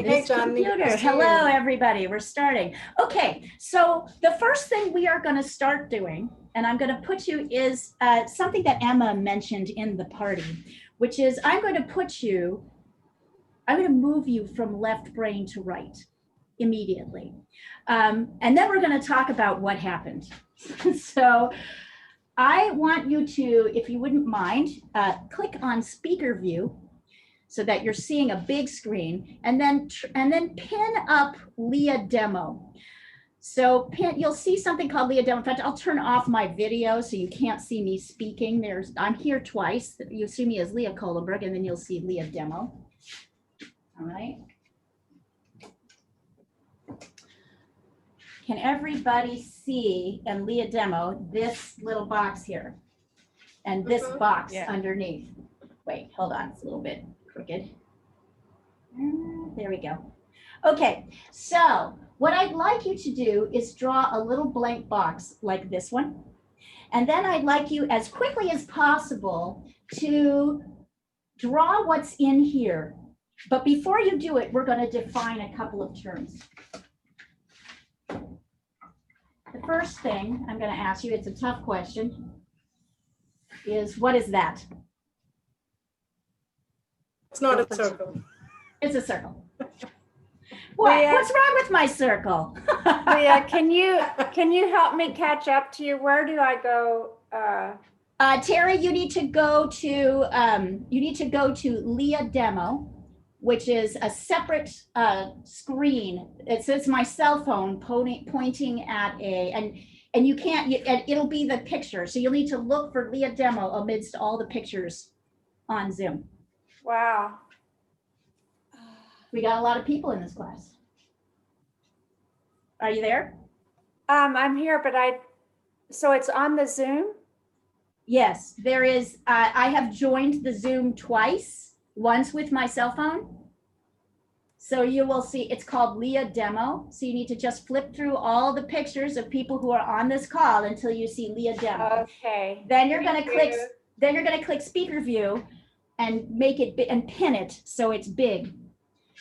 Hey, computer. Hello, everybody. We're starting. Okay, so the first thing we are going to start doing, and I'm going to put you, is something that Emma mentioned in the party, which is I'm going to move you from left brain to right immediately. And then we're going to talk about what happened. So I want you to, if you wouldn't mind, click on speaker view, so that you're seeing a big screen, and then pin up Leah Demo. So you'll see something called Leah Demo. In fact, I'll turn off my video so you can't see me speaking. I'm here twice. You'll see me as Leah Kohlenberg, and then you'll see Leah Demo. All right. Can everybody see in Leah Demo this little box here and this box underneath? Wait, hold on, it's a little bit crooked. There we go. Okay, so what I'd like you to do is draw a little blank box like this one. And then I'd like you, as quickly as possible, to draw what's in here. But before you do it, we're going to define a couple of terms. The first thing I'm going to ask you, it's a tough question, is what is that? It's not a circle. It's a circle. What? Leah, What's wrong with my circle? Leah, can you help me catch up to you? Where do I go? Terry, you need to go to Leah Demo, which is a separate screen. It says my cell phone pointing at and you can't. It'll be the picture, so you'll need to look for Leah Demo amidst all the pictures on Zoom. Wow. We got a lot of people in this class. Are you there? I'm here, but so it's on the Zoom? Yes, there is. I have joined the Zoom twice, once with my cell phone. So you will see, it's called Leah Demo. So you need to just flip through all the pictures of people who are on this call until you see Leah Demo. Okay. Then you're going to click speaker view and make it and pin it so it's big.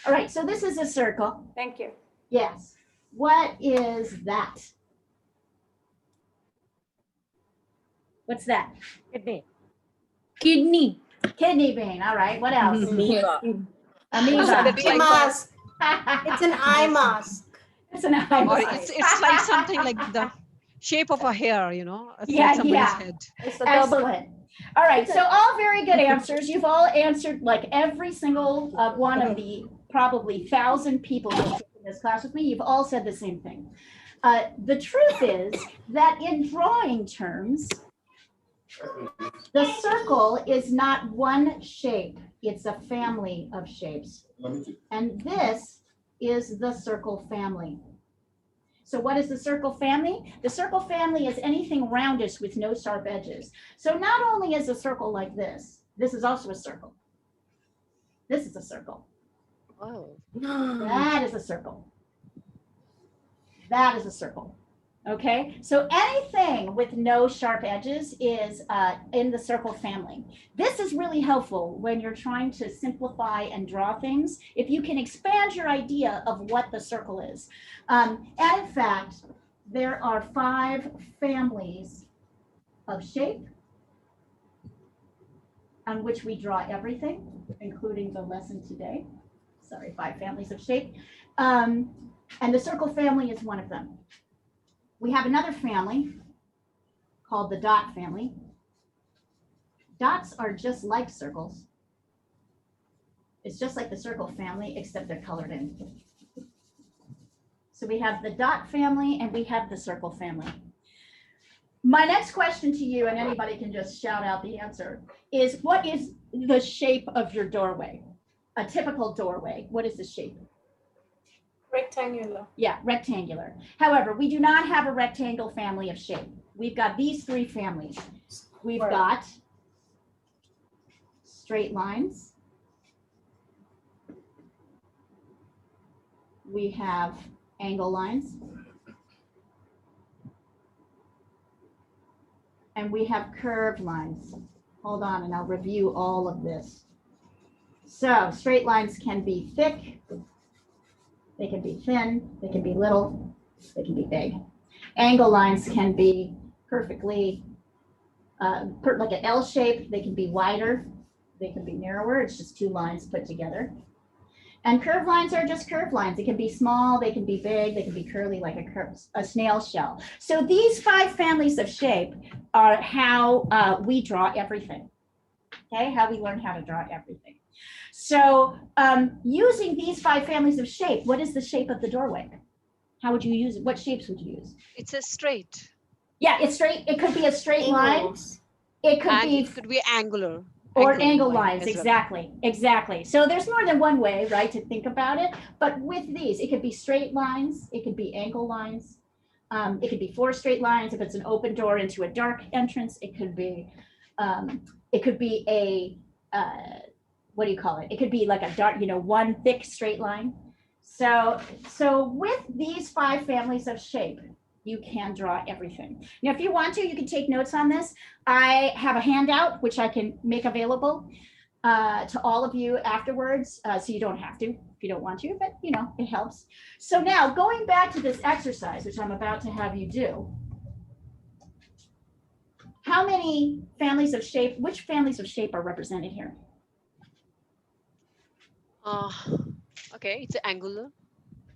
All right, so this is a circle. Thank you. Yes. What is that? What's that? Kidney. Kidney. Kidney bean. All right. What else? Amoeba. Amoeba. It's a mask. It's an eye mask. It's an eye Or mask. it's like something like the shape of a hair, you know? It's Yeah, like somebody's yeah. head. Excellent. All right. So all very good answers. You've all answered like every single one of the probably 1,000 people who have taken this class with me. You've all said the same thing. The truth is that in drawing terms, the circle is not one shape. It's a family of shapes. And this is the circle family. So what is the circle family? The circle family is anything roundish with no sharp edges. So not only is a circle like this is also a circle. This is a circle. Oh. That is a circle. That is a circle. Okay, so anything with no sharp edges is in the circle family. This is really helpful when you're trying to simplify and draw things, if you can expand your idea of what the circle is. And in fact, there are 5 families of shape on which we draw everything, including the lesson today. Sorry, 5 families of shape. And the circle family is one of them. We have another family called the dot family. Dots are just like circles. It's just like the circle family, except they're colored in. So we have the dot family and we have the circle family. My next question to you, and anybody can just shout out the answer, is what is the shape of your doorway? A typical doorway, what is the shape? Rectangular. Yeah, rectangular. However, we do not have a rectangle family of shape. We've got these 3 families. We've got straight lines. We have angle lines. And we have curved lines. Hold on, and I'll review all of this. So straight lines can be thick They can be thin, they can be little, they can be big. Angle lines can be perfectly, like an L shape. They can be wider, they can be narrower. It's just two lines put together. And curved lines are just curved lines. They can be small, they can be big, they can be curly like a snail shell. So these 5 families of shape are how we draw everything. Okay, how we learn how to draw everything. So using these 5 families of shape, what is the shape of the doorway? How would you use it? What shapes would you use? It's a straight. Yeah, it's straight. It could be a straight line. Angles. It could And be it could be angular. or angle line lines, as well. exactly, exactly. So there's more than one way, right, to think about it. But with these, it could be straight lines, it could be angle lines, it could be 4 straight lines if it's an open door into a dark entrance. It could be a what do you call it? It could be like a dark, one thick straight line. So with these 5 families of shape, you can draw everything. Now, if you want to, you can take notes on this. I have a handout, which I can make available to all of you afterwards. So you don't have to if you don't want to, but it helps. So now going back to this exercise, which I'm about to have you do. How many families of shape, which families of shape are represented here? Okay, it's angular.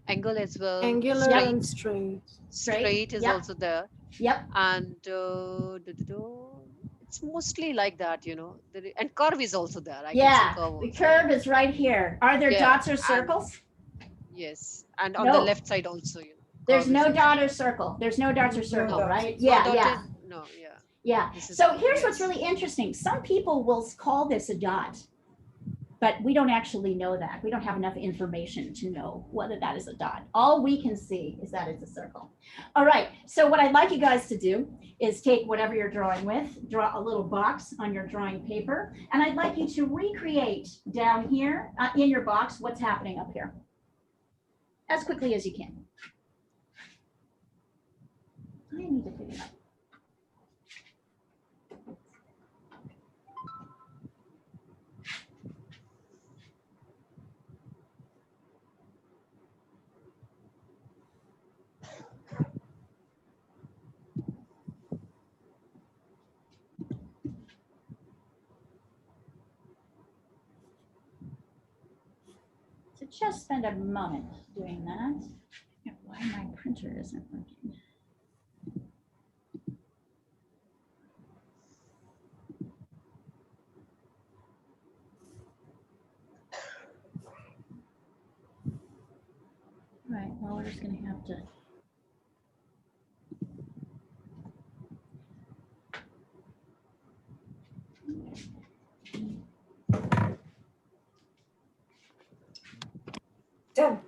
Angle as well. Angular Straight. and straight. Straight is Yep. also there. Yep. And it's mostly like that, and curve is also there. I can see curve The also. curve is right here. Are there dots or circles? Yes, and on No. the left side also, There's curve is no also dot or there. circle. There's no dots or circle, dots. right? No Yeah, dotted- yeah. No, yeah. Yeah. This is So all, here's what's yes. really interesting. Some people will call this a dot, but we don't actually know that. We don't have enough information to know whether that is a dot. All we can see is that it's a circle. All right. So what I'd like you guys to do is take whatever you're drawing with, draw a little box on your drawing paper, and I'd like you to recreate down here in your box what's happening up here as quickly as you can. I need to figure it out. So just spend a moment doing that. Why my printer isn't working. Right, well, we're just gonna have to. Done.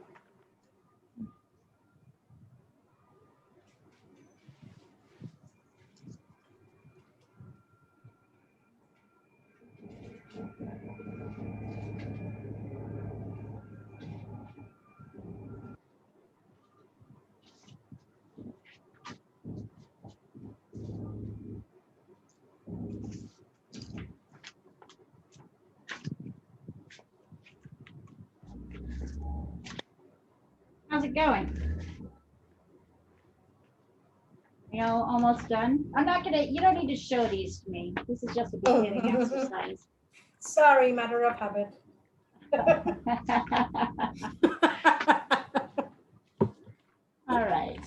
How's it going? Almost done. I'm not gonna, you don't need to show these to me. This is just a beginning exercise. Sorry, matter of habit. All right.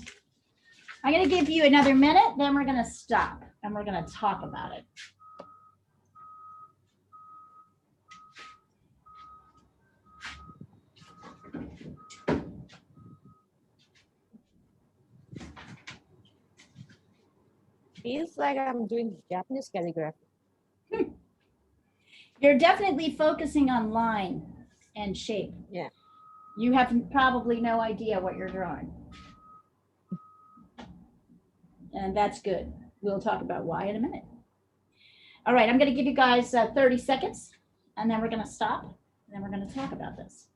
I'm gonna give you another minute, then we're gonna stop and we're gonna talk about it. Feels like I'm doing Japanese calligraphy. You're definitely focusing on line and shape. Yeah. You have probably no idea what you're drawing. And that's good. We'll talk about why in a minute. All right, I'm going to give you guys 30 seconds, and then we're going to stop, and then we're going to talk about this.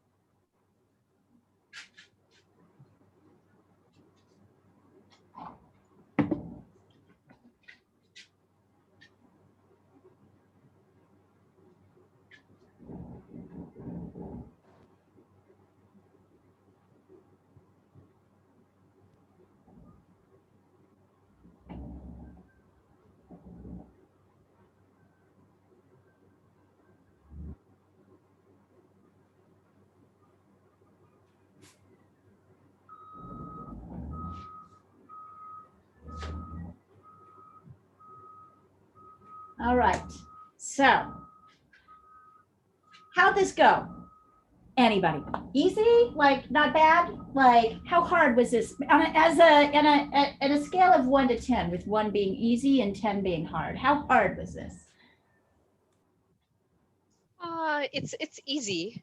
All right. So, how'd this go? Anybody? Easy? Like not bad? Like how hard was this? In a scale of 1 to 10, with 1 being easy and 10 being hard, how hard was this? It's easy.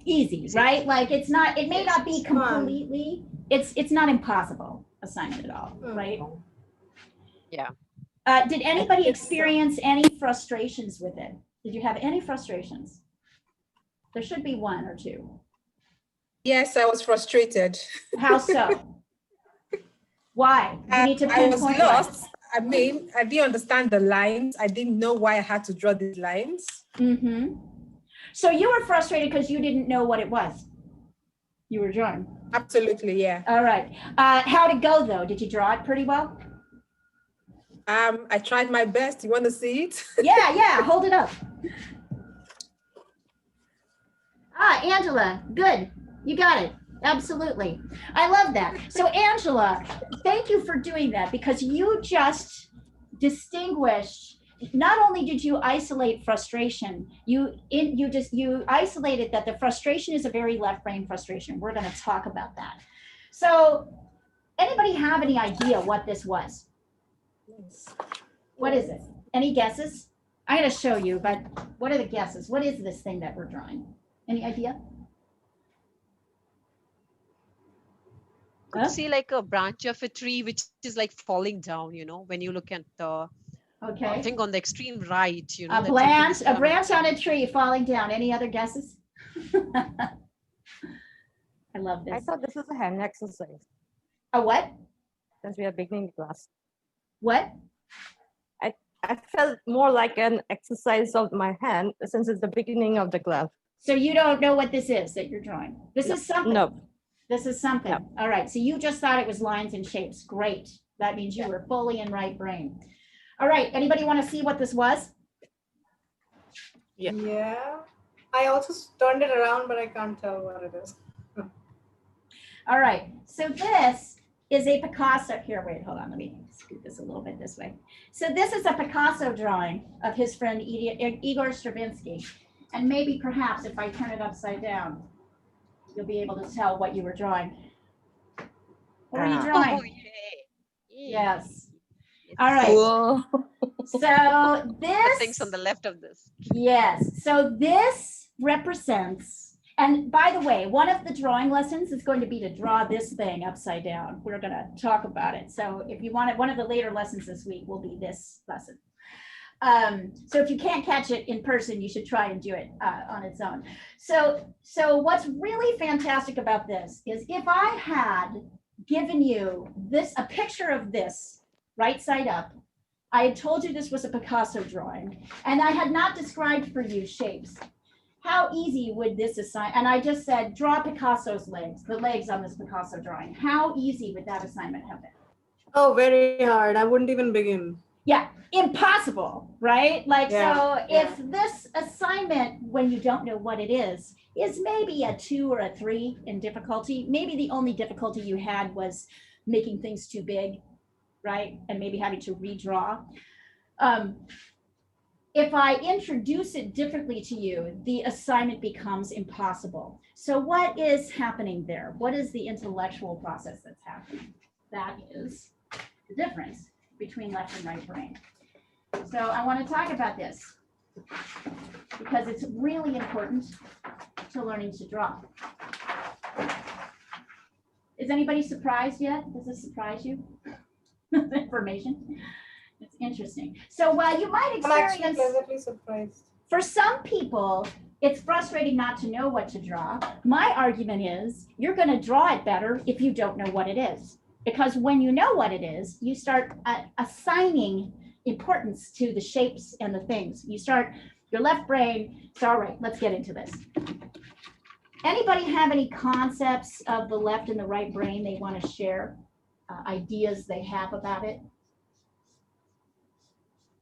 Easy, Is right? it? Like it's not. It may Yes, not be it's fun. completely. It's not impossible assignment at all, right? Yeah. Did anybody think so. experience any frustrations with it? Did you have any frustrations? There should be 1 or 2. Yes, I was frustrated. How so? Why? You need to I was pinpoint why. lost. I mean, I didn't understand the lines. I didn't know why I had to draw these lines. Mm-hmm. So you were frustrated because you didn't know what it was you were drawing. Absolutely, yeah. All right. How'd it go though? Did you draw it pretty well? I tried my best. You want to see it? Yeah. Hold it up. Angela, good. You got it. Absolutely. I love that. So Angela, thank you for doing that because you just distinguished. Not only did you isolate frustration, you isolated that the frustration is a very left brain frustration. We're going to talk about that. So anybody have any idea what this was? What is it? Any guesses? I'm going to show you, but what are the guesses? What is this thing that we're drawing? Any idea? Could see like a branch of a tree which is like falling down, when you look at the Okay. thing on the extreme right, A that something branch, is a coming branch on down. a tree falling down. Any other guesses? I love I this. thought this was a hand exercise A what? since we are beginning the class. What? I felt more like an exercise of my hand since it's the beginning of the class. So you don't know what this is that you're drawing? This is something. No. This is something. Yep. All right. So you just thought it was lines and shapes. Great. That means you were fully in right brain. All right. Anybody want to see what this was? Yeah. I also turned it around, but I can't tell what it is. All right. So this is a Picasso. Here, wait, hold on. Let me scoot this a little bit this way. So this is a Picasso drawing of his friend Igor Stravinsky. And maybe perhaps if I turn it upside down, you'll be able to tell what you were drawing. What are you drawing? Oh, yay. Yes. Yes. All right. Whoa. So The this, things on the left of this. yes. So this represents, and by the way, one of the drawing lessons is going to be to draw this thing upside down. We're going to talk about it. So if you want it, one of the later lessons this week will be this lesson. So if you can't catch it in person, you should try and do it on its own. So what's really fantastic about this is if I had given you a picture of this right side up, I had told you this was a Picasso drawing, and I had not described for you shapes. How easy would this assign? And I just said, draw Picasso's legs, the legs on this Picasso drawing. How easy would that assignment have been? Oh, very hard. I wouldn't even begin. Yeah, impossible, right? Like, Yeah, so yeah. if this assignment, when you don't know what it is maybe a 2 or a 3 in difficulty, maybe the only difficulty you had was making things too big, right? And maybe having to redraw. If I introduce it differently to you, the assignment becomes impossible. So what is happening there? What is the intellectual process that's happening? That is the difference between left and right brain. So I want to talk about this because it's really important to learning to draw. Is anybody surprised yet? Does this surprise you? Information. It's interesting. So while you might I'm actually experience, pleasantly surprised. for some people, it's frustrating not to know what to draw. My argument is you're going to draw it better if you don't know what it is. Because when you know what it is, you start assigning importance to the shapes and the things. You start your left brain. So, all right, let's get into this. Anybody have any concepts of the left and the right brain they want to share? Ideas they have about it?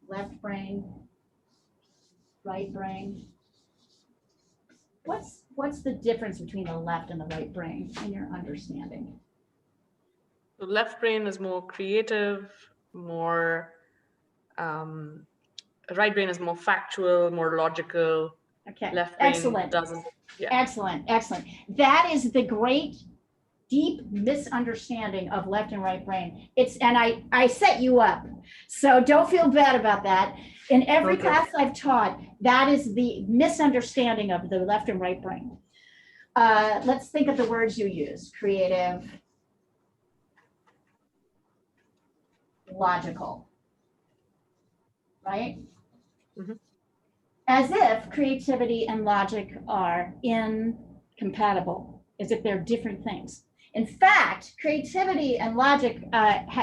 Left brain, right brain. What's the difference between the left and the right brain in your understanding? The left brain is more creative, more right brain is more factual, more logical. Okay, Left brain excellent. doesn't. Yeah. Excellent, excellent. That is the great deep misunderstanding of left and right brain. And I set you up, so don't feel bad about that. In every Okay. class I've taught, that is the misunderstanding of the left and right brain. Let's think of the words you use: creative, logical, right? Mhm. As if creativity and logic are incompatible, as if they're different things. In fact, creativity and logic,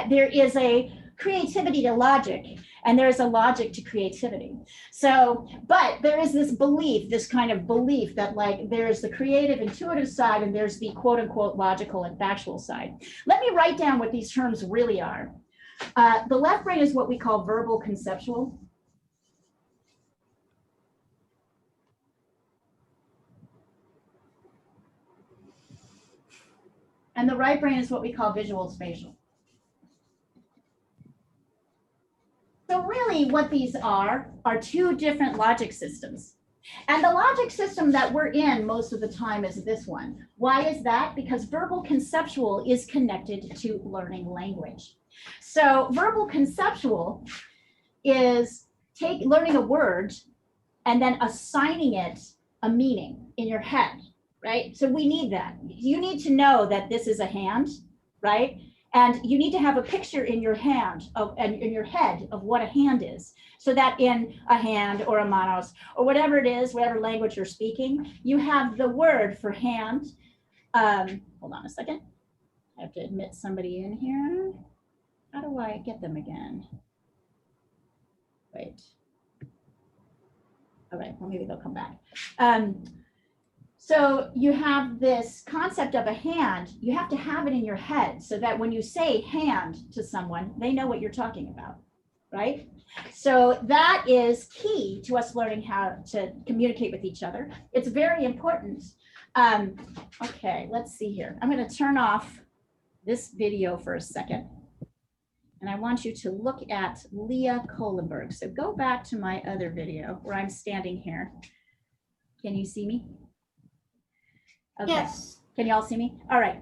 there is a creativity to logic, and there's a logic to creativity. So, but there is this belief, this kind of belief that like there's the creative, intuitive side, and there's the quote unquote logical and factual side. Let me write down what these terms really are. The left brain is what we call verbal conceptual. And the right brain is what we call visual spatial. So really what these are two different logic systems. And the logic system that we're in most of the time is this one. Why is that? Because verbal conceptual is connected to learning language. So verbal conceptual is learning a word and then assigning it a meaning in your head, right? So we need that. You need to know that this is a hand, right? And you need to have a picture in your hand and in your head of what a hand is, so that in a hand or a manos or whatever it is, whatever language you're speaking, you have the word for hand. Hold on a second. I have to admit somebody in here. How do I get them again? Wait. All right, well, maybe they'll come back. So you have this concept of a hand, you have to have it in your head so that when you say hand to someone, they know what you're talking about, right? So that is key to us learning how to communicate with each other. It's very important. Okay, let's see here. I'm going to turn off this video for a second. And I want you to look at Leah Kohlenberg. So go back to my other video where I'm standing here. Can you see me? Okay. Yes. Can you all see me? All right.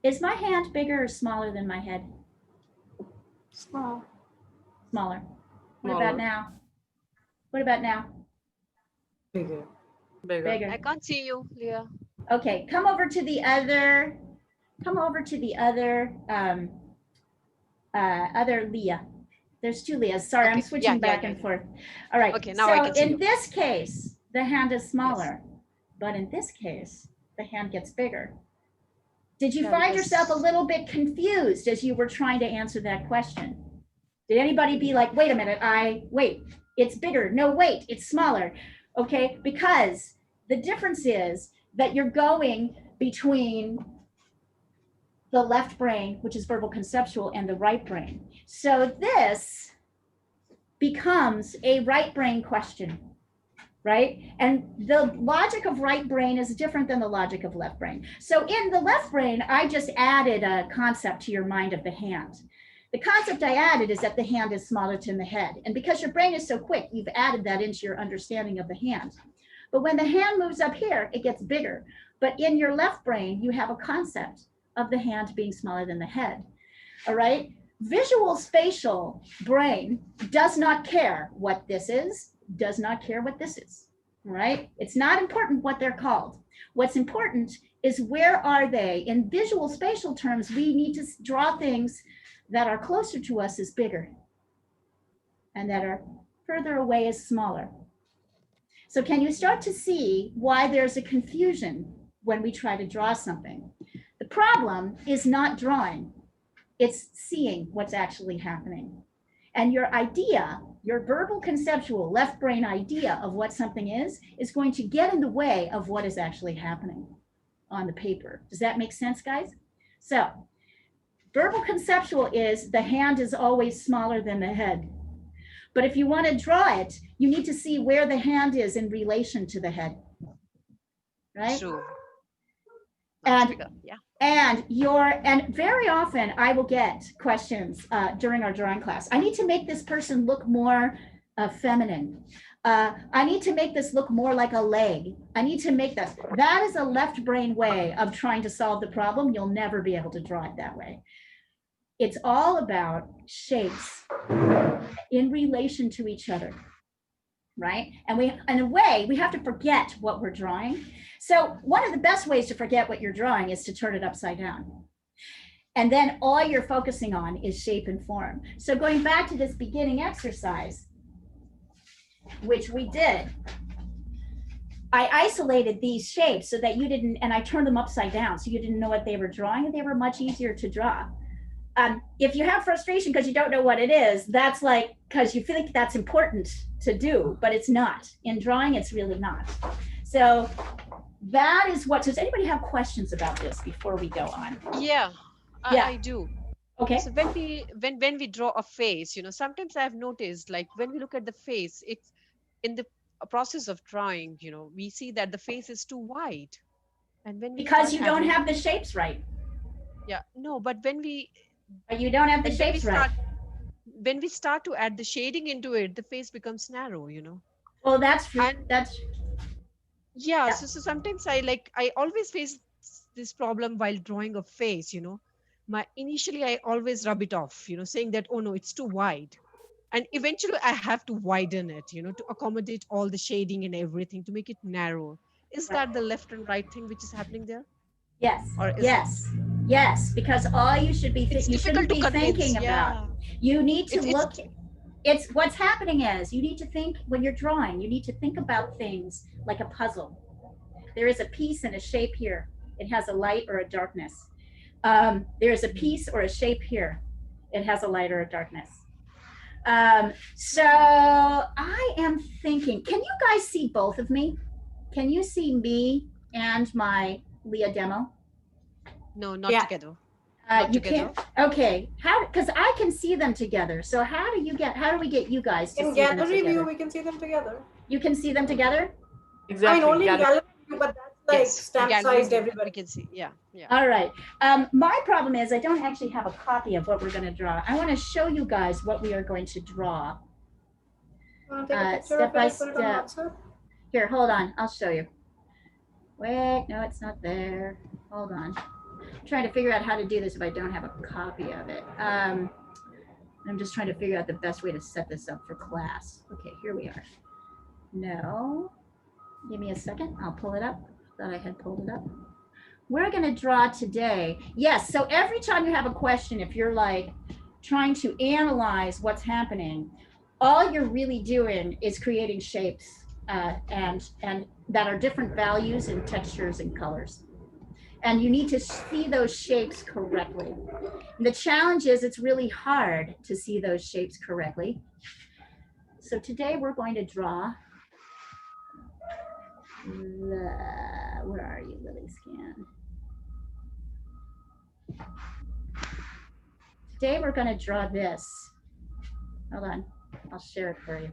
Is my hand bigger or smaller than my head? Small. Smaller. What Smaller. about now? What about now? Bigger. Bigger. I Bigger. can't see you, Leah. Okay, come over to the other, other Leah. There's two Leahs. Sorry, I'm Okay. switching Yeah, back yeah, and yeah. forth. All right. Okay, now I can see in you. this case, the hand is smaller, but in this case, the hand gets bigger. Did you Yeah, find because- yourself a little bit confused as you were trying to answer that question? Did anybody be like, wait a minute, wait, it's bigger. No, wait, it's smaller. Okay, because the difference is that you're going between the left brain, which is verbal conceptual, and the right brain. So this becomes a right brain question, right? And the logic of right brain is different than the logic of left brain. So in the left brain, I just added a concept to your mind of the hand. The concept I added is that the hand is smaller than the head. And because your brain is so quick, you've added that into your understanding of the hand. But when the hand moves up here, it gets bigger. But in your left brain, you have a concept of the hand being smaller than the head. All right? Visual spatial brain does not care what this is, does not care what this is. All right? It's not important what they're called. What's important is where are they? In visual spatial terms, we need to draw things that are closer to us as bigger and that are further away as smaller. So can you start to see why there's a confusion when we try to draw something? The problem is not drawing, it's seeing what's actually happening. And your idea, your verbal conceptual left brain idea of what something is going to get in the way of what is actually happening on the paper. Does that make sense, guys? So verbal conceptual is the hand is always smaller than the head. But if you want to draw it, you need to see where the hand is in relation to the head, right? True. Now it's And bigger. Yeah. and very often I will get questions during our drawing class. I need to make this person look more feminine. I need to make this look more like a leg. I need to make this. That is a left brain way of trying to solve the problem. You'll never be able to draw it that way. It's all about shapes in relation to each other, right? And we, in a way, we have to forget what we're drawing. So one of the best ways to forget what you're drawing is to turn it upside down. And then all you're focusing on is shape and form. So going back to this beginning exercise, which we did, I isolated these shapes so that you didn't, and I turned them upside down so you didn't know what they were drawing, and they were much easier to draw. If you have frustration because you don't know what it is, that's like, because you think that's important to do, but it's not. In drawing, it's really not. So that is what, does anybody have questions about this before we go on? Yeah, Yeah. I do. Okay. So when we draw a face, sometimes I've noticed, like when we look at the face, it's in the process of drawing, we see that the face is too wide. And when we Because start you don't having- have the shapes right. Yeah, no, but when we You don't have the when we shapes right. when we start to add the shading into it, the face becomes narrow, Well, that's true. And- That's Yeah, Yeah. so sometimes I always face this problem while drawing a face, initially I always rub it off, saying that, oh no, it's too wide. And eventually I have to widen it, to accommodate all the shading and everything to make it narrow. Is that the left and right thing which is happening there? yes, Or is yes, yes. Because all you should be It's you shouldn't difficult be to convince. thinking about. Yeah. You need to It's- look. It's what's happening is you need to think when you're drawing. You need to think about things like a puzzle. There is a piece and a shape here. It has a light or a darkness. There is a piece or a shape here. It has a light or a darkness. So I am thinking, can you guys see both of me? Can you see me and my Leah demo? No, not Yeah. together. You together? can't. Okay. How? Because I can see them together. So how do we get you guys to In see them gallery view, together? we can see them together. You can see them together. Exactly. I mean, only in Gallery- gallery view, but that's like Yes, stamp gallery sized view, everywhere. we can see. Yeah. All right. My problem is I don't actually have a copy of what we're going to draw. I want to show you guys what we are going to draw. Want to take a picture Step of by it and put it on step. WhatsApp? Here, hold on. I'll show you. Wait, no, it's not there. Hold on. I'm trying to figure out how to do this if I don't have a copy of it. I'm just trying to figure out the best way to set this up for class. Okay, here we are. No, give me a second. I'll pull it up. Thought I had pulled it up. We're going to draw today. Yes, so every time you have a question, if you're like trying to analyze what's happening, all you're really doing is creating shapes and that are different values and textures and colors. And you need to see those shapes correctly. And the challenge is it's really hard to see those shapes correctly. So today we're going to draw where are you, Lily Scan? Today we're going to draw this. Hold on, I'll share it for you.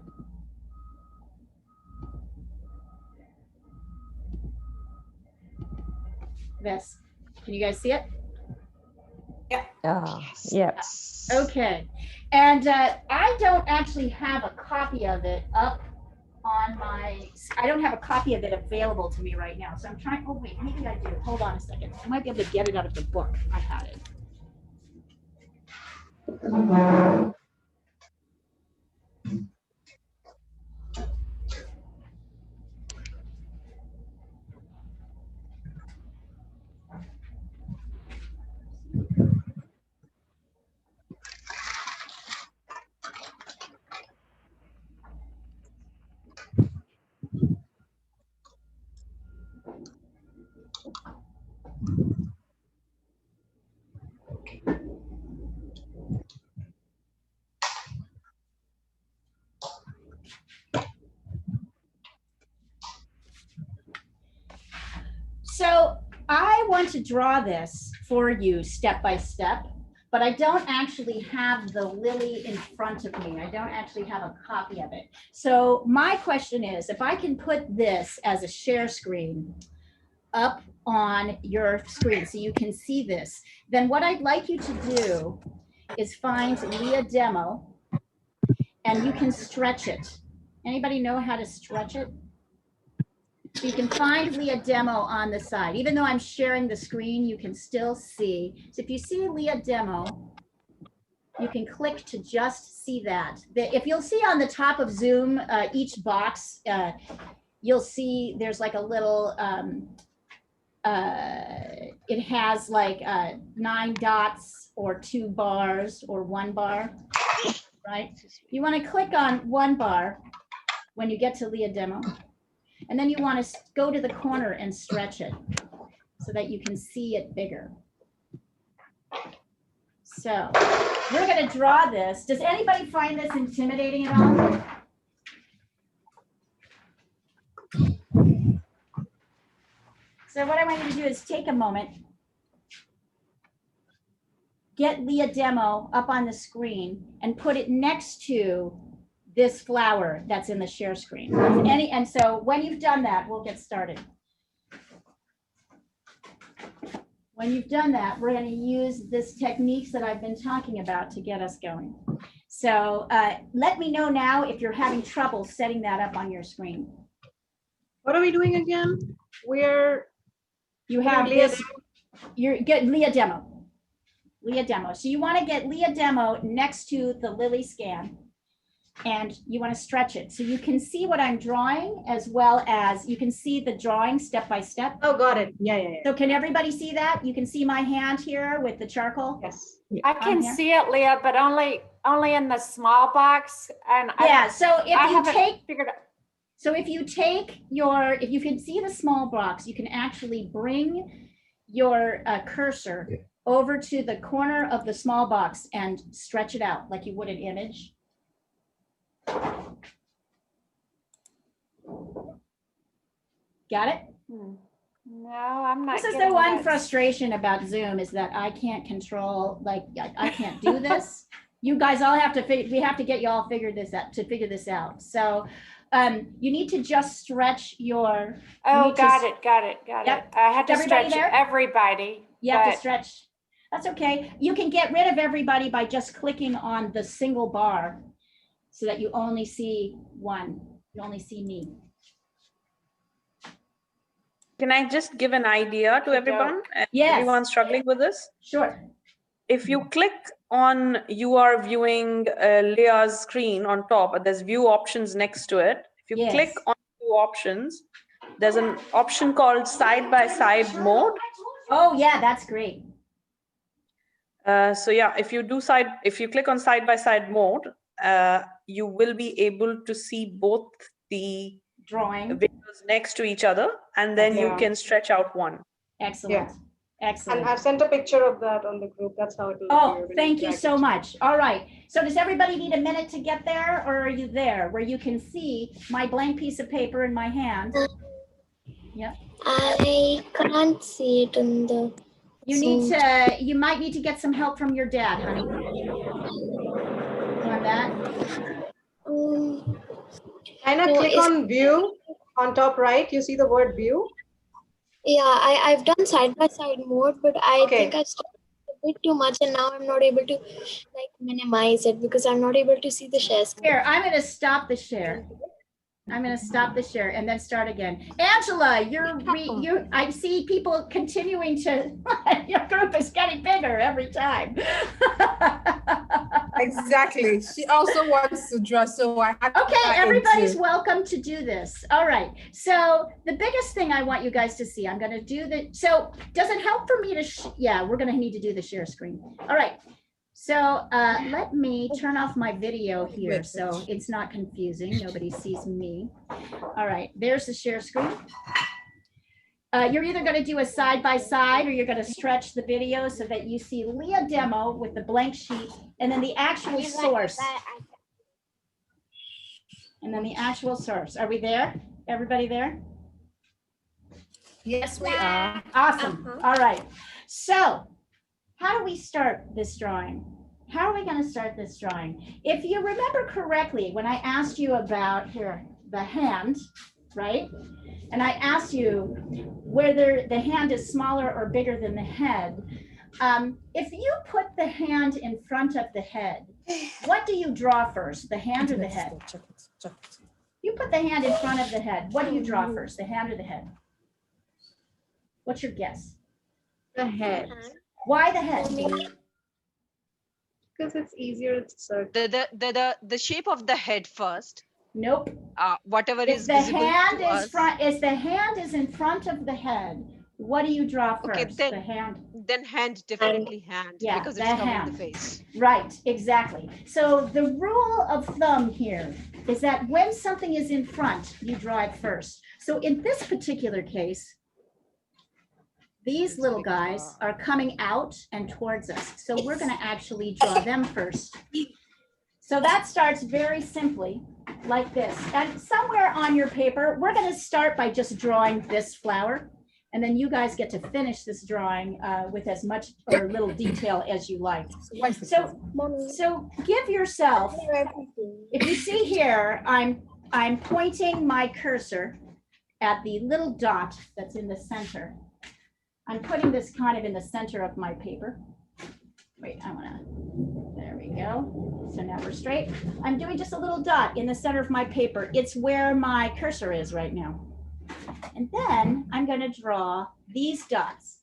This. Can you guys see it? Yeah. Okay. And I don't actually have a copy of it up on my, I don't have a copy of it available to me right now. So I'm trying, oh wait, maybe I do. Hold on a second. I might be able to get it out of the book. I had it. So I want to draw this for you step by step, but I don't actually have the lily in front of me. I don't actually have a copy of it. So my question is, if I can put this as a share screen up on your screen so you can see this, then what I'd like you to do is find Leah Demo and you can stretch it. Anybody know how to stretch it? So you can find Leah demo on the side. Even though I'm sharing the screen, you can still see. So if you see Leah demo, you can click to just see that. If you'll see on the top of Zoom, each box, you'll see there's like a little, it has like 9 dots or 2 bars or 1 bar, right? You want to click on 1 bar when you get to Leah demo, and then you want to go to the corner and stretch it so that you can see it bigger. So we're going to draw this. Does anybody find this intimidating at all? So what I want you to do is take a moment, get Leah demo up on the screen and put it next to this flower that's in the share screen. And so when you've done that, we'll get started. When you've done that, we're going to use this techniques that I've been talking about to get us going. So let me know now if you're having trouble setting that up on your screen. What are we doing again? You have this, you're get Leah demo. Leah demo. So you want to get Leah demo next to the Lily scan, and you want to stretch it so you can see what I'm drawing, as well as you can see the drawing step by step. Oh, got it. Yeah. So can everybody see that? You can see my hand here with the charcoal? Yes. I can here. see it, Leah, but only in the small box. And Yeah, so if I you haven't take, figured out. so if you take your, if you can see the small box, you can actually bring your cursor over to the corner of the small box and stretch it out like you would an image. Got it? No, I'm not. This is the getting one that. frustration about Zoom, is that I can't control, like, I can't do this. You guys all have to, we have to get you all figure this out. So you need to just stretch your. Oh, need to got it. Yep. I had to Everybody stretch there? everybody. You have to but- stretch. That's okay. You can get rid of everybody by just clicking on the single bar so that you only see one. You only see me. Can I just give an idea to everyone? Yes. Everyone struggling with this? Sure. If you click on, you are viewing Leah's screen on top, there's view options next to it. If you Yes. click on view options, there's an option called side-by-side mode. Oh yeah, that's great. So yeah, if you click on side-by-side mode, you will be able to see both the Drawing. videos next to each other, and then you Yeah. can stretch out one. Excellent. Excellent. And I've sent a picture of that on the group. That's how it will appear Oh, when thank you drag so it. much. All right. So does everybody need a minute to get there, or are you there where you can see my blank piece of paper in my hand? Yep. I can't see it in the. You need to, you might need to get some help from your dad, honey. On that. Aina, No, click it's- on view on top right. You see the word view? Yeah, I've done side by side mode, but I Okay. think I started a bit too much, and now I'm not able to like minimize it because I'm not able to see the share screen. Here, I'm going to stop the share. I'm going to stop the share and then start again. Angela, I see people continuing to, your group is getting bigger every time. Exactly. She also wants to draw, so I had to Okay, add everybody's into- welcome to do this. All right. So the biggest thing I want you guys to see, I'm going to do so does it help for me to, yeah, we're going to need to do the share screen. All right. So let me turn off my video here so it's not confusing. Nobody sees me. All right, there's the share screen. You're either going to do a side by side, or you're going to stretch the video so that you see Leah demo with the blank sheet and then the actual source. And then the actual source. Are we there? Everybody there? Yes, we are. Awesome. All right. So how do we start this drawing? How are we going to start this drawing? If you remember correctly, when I asked you about here, the hand, right? And I asked you whether the hand is smaller or bigger than the head. If you put the hand in front of the head, what do you draw first, the hand or the head? Check it. You put the hand in front of the head. What do you draw first, the hand or the head? What's your guess? The head. Why the head? Because it's easier to search. The shape of the head first. Nope. Whatever If is the visible hand to is us. front, if the hand is in front of the head, what do you draw Okay, first? then- The hand. Then hand, definitely hand, Yeah, because the it's covering hand. the face. Right, exactly. So the rule of thumb here is that when something is in front, you draw it first. So in this particular case, these little guys are coming out and towards us. So we're going to actually draw them first. So that starts very simply like this. And somewhere on your paper, we're going to start by just drawing this flower. And then you guys get to finish this drawing with as much or little detail as you like. So give yourself, if you see here, I'm pointing my cursor at the little dot that's in the center. I'm putting this kind of in the center of my paper. Wait, there we go. So now we're straight. I'm doing just a little dot in the center of my paper. It's where my cursor is right now. And then I'm going to draw these dots.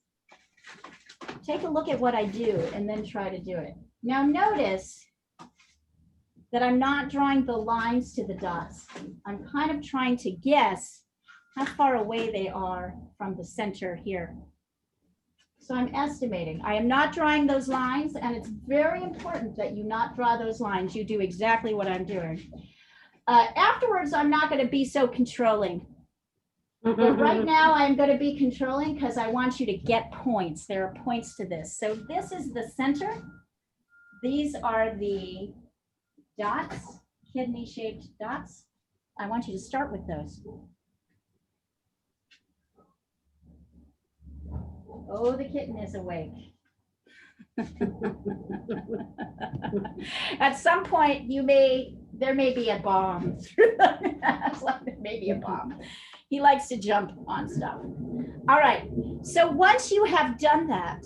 Take a look at what I do and then try to do it. Now notice that I'm not drawing the lines to the dots. I'm kind of trying to guess how far away they are from the center here. So I'm estimating. I am not drawing those lines, and it's very important that you not draw those lines. You do exactly what I'm doing. Afterwards, I'm not going to be so controlling. But right now, I'm going to be controlling because I want you to get points. There are points to this. So this is the center. These are the dots, kidney-shaped dots. I want you to start with those. Oh, the kitten is awake. At some point, there may be a bomb. There may be a bomb. He likes to jump on stuff. All right, so once you have done that,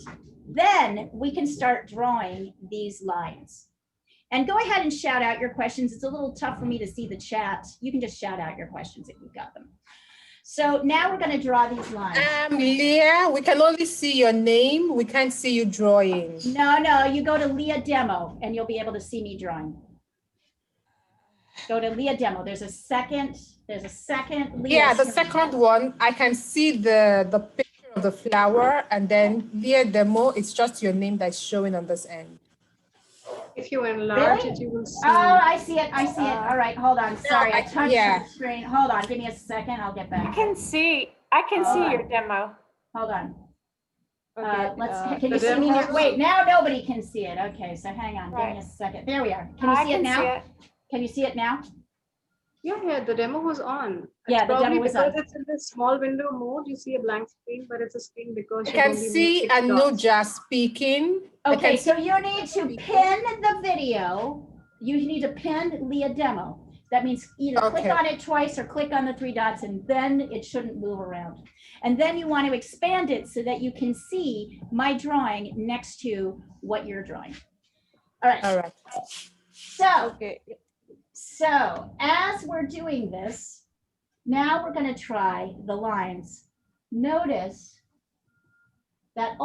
then we can start drawing these lines. And go ahead and shout out your questions. It's a little tough for me to see the chat. You can just shout out your questions if you've got them. So now we're going to draw these lines. Leah, we can only see your name. We can't see you drawing. No, you go to Leah Demo and you'll be able to see me drawing. Go to Leah Demo. There's a second Leah. Yeah, the second one, I can see the picture of the flower, and then Leah Demo, it's just your name that's showing on this end. If you enlarge Really? it, you will see. Oh, I see it. All right, hold on. Sorry, I touched yeah. the screen. Hold on, give me a second. I'll get back. I can see your demo. Hold on. Okay, Can you see me now? Wait, now nobody can see it. Okay, so hang on. Give me a second. There we are. Can you see it now? Can you see it now? Yeah, the demo was on. Yeah, the demo was on. Because it's in the small window mode, you see a blank screen, but it's a screen because You can see Anuja speaking. Okay, so you need to pin the video. You need to pin Leah Demo. That means either click on it twice or click on the three dots, and then it shouldn't move around. And then you want to expand it so that you can see my drawing next to what you're drawing. All right. All right. So as we're doing this, now we're going to try the lines. Notice that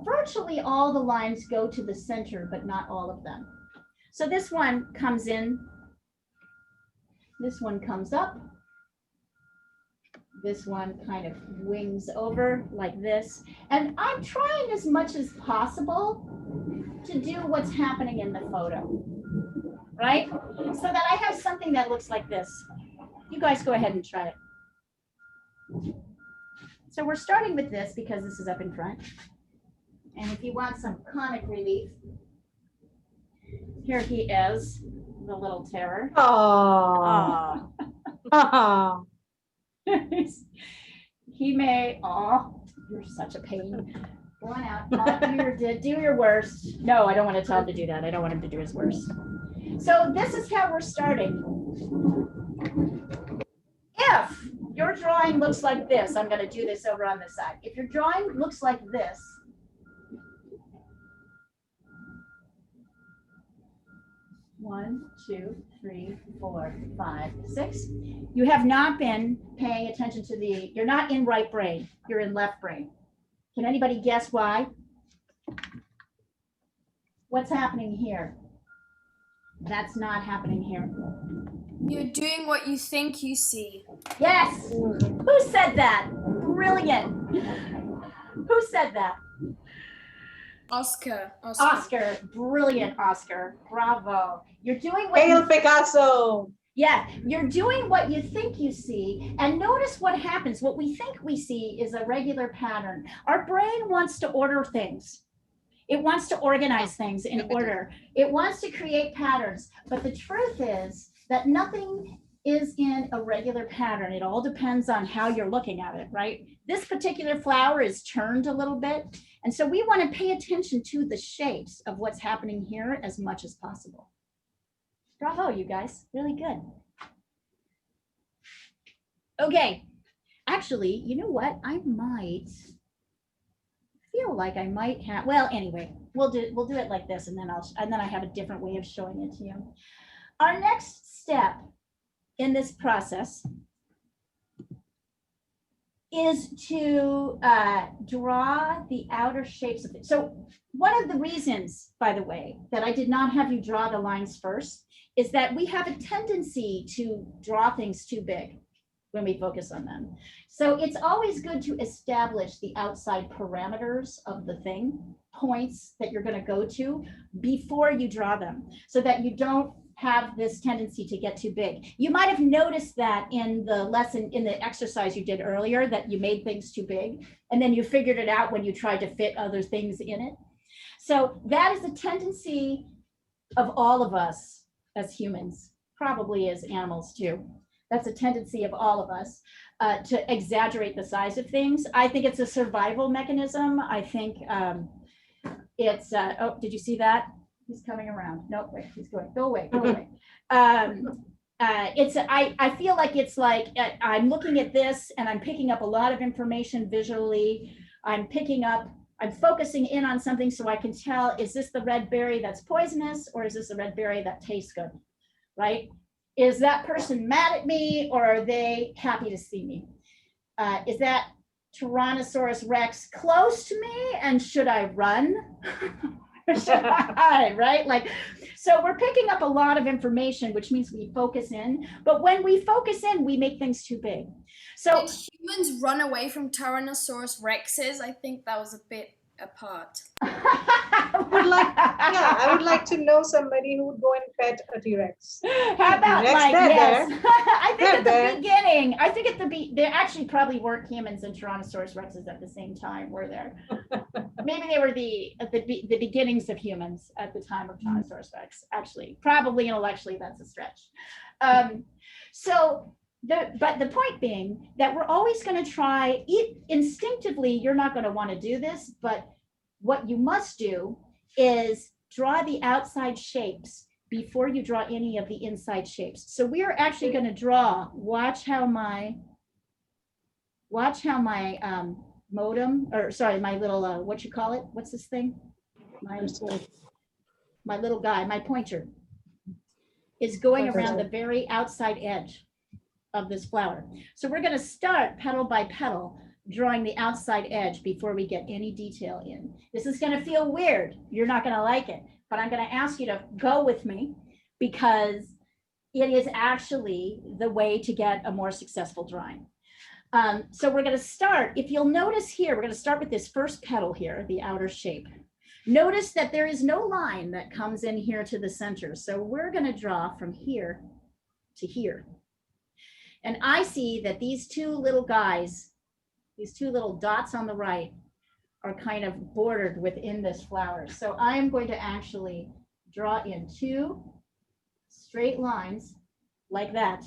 virtually all the lines go to the center, but not all of them. So this one comes in, this one comes up, this one kind of wings over like this. And I'm trying as much as possible to do what's happening in the photo, right? So that I have something that looks like this. You guys go ahead and try it. So we're starting with this because this is up in front. And if you want some comic relief, here he is, the little terror. Oh. He may, you're such a pain. Go on out, do your worst. No, I don't want to tell him to do that. I don't want him to do his worst. So this is how we're starting. If your drawing looks like this, I'm going to do this over on this side. If your drawing looks like this, 1, 2, 3, 4, 5, 6. You have not been paying attention to you're not in right brain, you're in left brain. Can anybody guess why? What's happening here? That's not happening here. You're doing what you think you see. Yes. Who said that? Brilliant. Who said that? Oscar. Oscar. Brilliant, Oscar. Bravo. You're doing what Hail Picasso. Yeah, you're doing what you think you see, and notice what happens. What we think we see is a regular pattern. Our brain wants to order things. It wants to organize things in order. It wants to create patterns, but the truth is that nothing is in a regular pattern. It all depends on how you're looking at it, right? This particular flower is turned a little bit, and so we want to pay attention to the shapes of what's happening here as much as possible. Bravo, you guys, really good. Okay, actually, you know what? I might feel like I might have, well, anyway, we'll do it like this, and then I have a different way of showing it to you. Our next step in this process is to draw the outer shapes of it. So one of the reasons, by the way, that I did not have you draw the lines first is that we have a tendency to draw things too big when we focus on them. So it's always good to establish the outside parameters of the thing, points that you're going to go to before you draw them, so that you don't have this tendency to get too big. You might have noticed that in the lesson, in the exercise you did earlier, that you made things too big, and then you figured it out when you tried to fit other things in it. So that is a tendency of all of us as humans, probably as animals too. That's a tendency of all of us to exaggerate the size of things. I think it's a survival mechanism. I think it's, oh, did you see that? He's coming around. No, wait, he's going, go away, go away. I feel like it's like, I'm looking at this and I'm picking up a lot of information visually. I'm focusing in on something so I can tell, is this the red berry that's poisonous, or is this a red berry that tastes good, right? Is that person mad at me, or are they happy to see me? Is that Tyrannosaurus Rex close to me, and should I run? Or should I, right? Like, so we're picking up a lot of information, which means we focus in, but when we focus in, we make things too big. So did humans run away from Tyrannosaurus Rexes? I think that was a bit apart. I would like to know somebody who would go and pet a T-Rex. How about T-Rex, like, yes. I think at They're the beginning, I think at there actually probably weren't humans and Tyrannosaurus Rexes at the same time, were there? Maybe they were the beginnings of humans at the time of Tyrannosaurus Rex, actually. Probably intellectually, that's a stretch. But the point being that we're always going to try, instinctively, you're not going to want to do this, but what you must do is draw the outside shapes before you draw any of the inside shapes. So we are actually going to draw, watch how my modem, or sorry, my little, what you call it? What's this thing? My little guy, my pointer is going around the very outside edge of this flower. So we're going to start petal by petal, drawing the outside edge before we get any detail in. This is going to feel weird. You're not going to like it, but I'm going to ask you to go with me, because it is actually the way to get a more successful drawing. So we're going to start, if you'll notice here, we're going to start with this first petal here, the outer shape. Notice that there is no line that comes in here to the center. So we're going to draw from here to here. And I see that these two little guys, these two little dots on the right, are kind of bordered within this flower. So I am going to actually draw in two straight lines like that,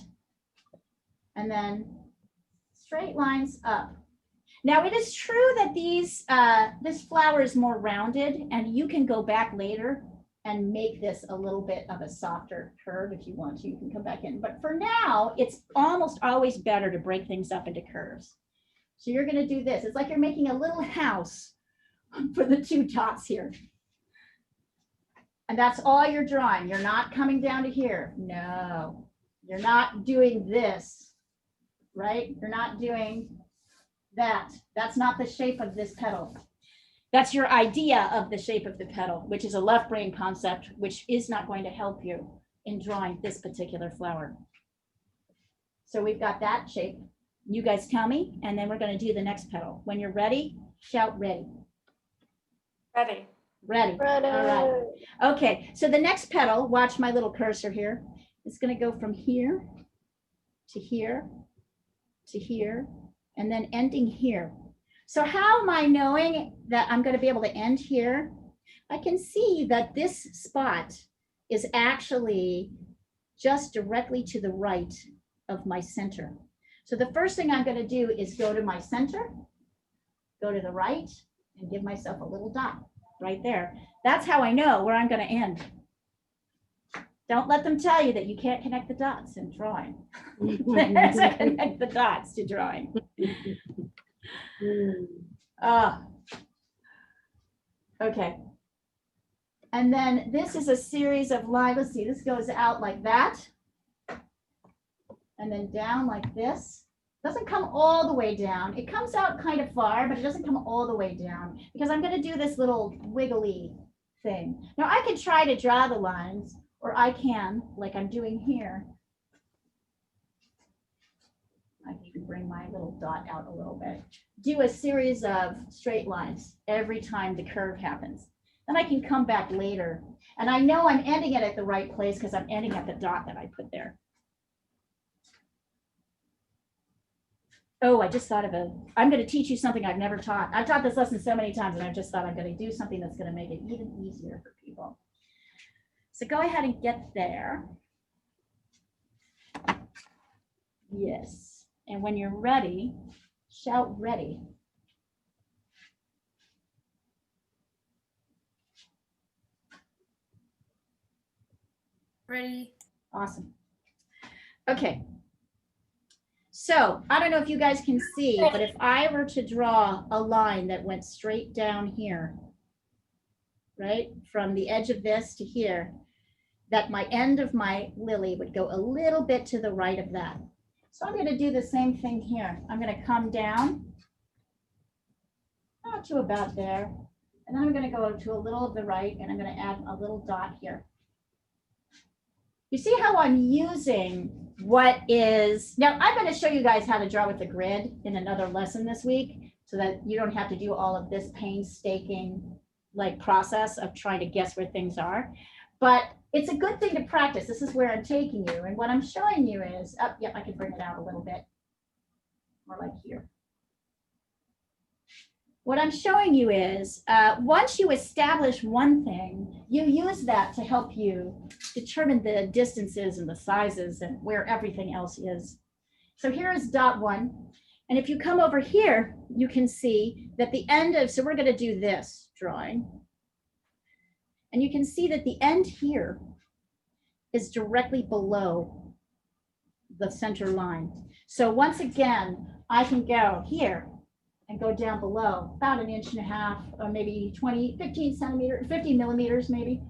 and then straight lines up. Now it is true that this flower is more rounded, and you can go back later and make this a little bit of a softer curve if you want to. You can come back in. But for now, it's almost always better to break things up into curves. So you're going to do this. It's like you're making a little house for the two dots here. And that's all you're drawing. You're not coming down to here. No, you're not doing this, right? You're not doing that. That's not the shape of this petal. That's your idea of the shape of the petal, which is a left brain concept, which is not going to help you in drawing this particular flower. So we've got that shape. You guys tell me, and then we're going to do the next petal. When you're ready, shout ready. Ready. Ready. Ready. All right. Okay, so the next petal, watch my little cursor here. It's going to go from here to here to here, and then ending here. So how am I knowing that I'm going to be able to end here? I can see that this spot is actually just directly to the right of my center. So the first thing I'm going to do is go to my center, go to the right, and give myself a little dot right there. That's how I know where I'm going to end. Don't let them tell you that you can't connect the dots in drawing. There's a connect the dots to drawing. Okay. And then this is a series of lines. Let's see, this goes out like that. And then down like this. Doesn't come all the way down. It comes out kind of far, but it doesn't come all the way down because I'm going to do this little wiggly thing. Now I can try to draw the lines, or I can, like I'm doing here. I can even bring my little dot out a little bit. Do a series of straight lines every time the curve happens. Then I can come back later. And I know I'm ending it at the right place because I'm ending at the dot that I put there. Oh, I just thought of I'm going to teach you something I've never taught. I've taught this lesson so many times, and I just thought I'm going to do something that's going to make it even easier for people. So go ahead and get there. Yes. And when you're ready, shout ready. Ready. Awesome. Okay. So I don't know if you guys can see, but if I were to draw a line that went straight down here, right, from the edge of this to here, that my end of my lily would go a little bit to the right of that. So I'm going to do the same thing here. I'm going to come down to about there, and then I'm going to go to a little of the right, and I'm going to add a little dot here. You see how I'm using what is, now I'm going to show you guys how to draw with the grid in another lesson this week so that you don't have to do all of this painstaking like process of trying to guess where things are. But it's a good thing to practice. This is where I'm taking you. And what I'm showing you is, oh, yep, I can bring it out a little bit more like here. What I'm showing you is once you establish one thing, you use that to help you determine the distances and the sizes and where everything else is. So here is dot one. And if you come over here, you can see that the end of, so we're going to do this drawing. And you can see that the end here is directly below the center line. So once again, I can go here and go down below about 1.5 inches or maybe 15 centimeters, 50 millimeters maybe.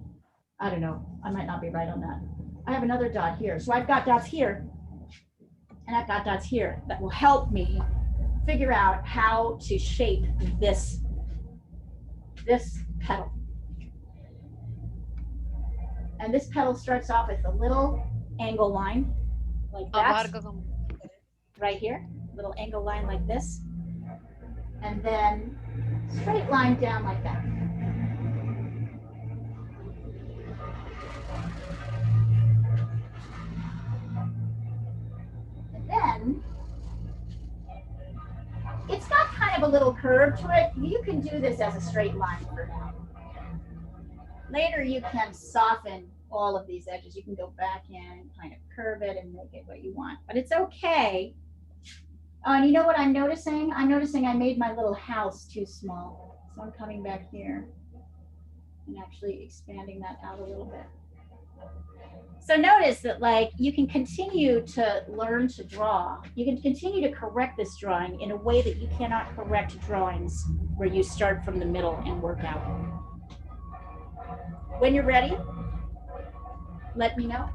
I don't know. I might not be right on that. I have another dot here. So I've got dots here and I've got dots here that will help me figure out how to shape this petal. And this petal starts off with a little angle line like that, right here, little angle line like this. And then straight line down like that. And then it's got kind of a little curve to it. You can do this as a straight line for now. Later you can soften all of these edges. You can go back in and kind of curve it and make it what you want, but it's okay. And you know what I'm noticing? I'm noticing I made my little house too small. So I'm coming back here and actually expanding that out a little bit. So notice that like you can continue to learn to draw. You can continue to correct this drawing in a way that you cannot correct drawings where you start from the middle and work out. When you're ready, let me know.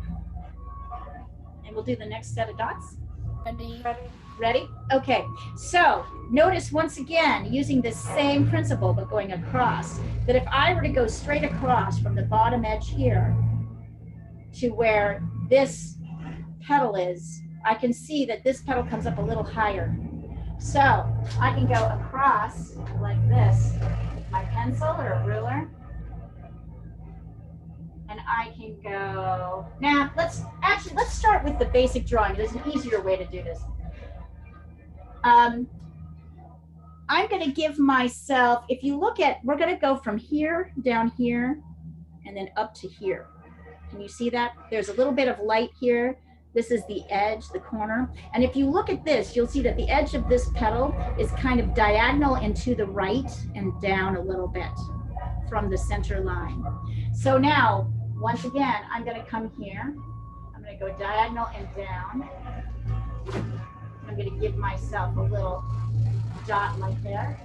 And we'll do the next set of dots. Ready? Ready? Okay, so notice once again, using the same principle, but going across, that if I were to go straight across from the bottom edge here to where this petal is, I can see that this petal comes up a little higher. So I can go across like this, with my pencil or a ruler, and I can go, now let's start with the basic drawing. There's an easier way to do this. I'm going to give myself, if you look at, we're going to go from here, down here, and then up to here. Can you see that? There's a little bit of light here. This is the edge, the corner. And if you look at this, you'll see that the edge of this petal is kind of diagonal and to the right and down a little bit from the center line. So now, once again, I'm going to come here. I'm going to go diagonal and down. I'm going to give myself a little dot like there.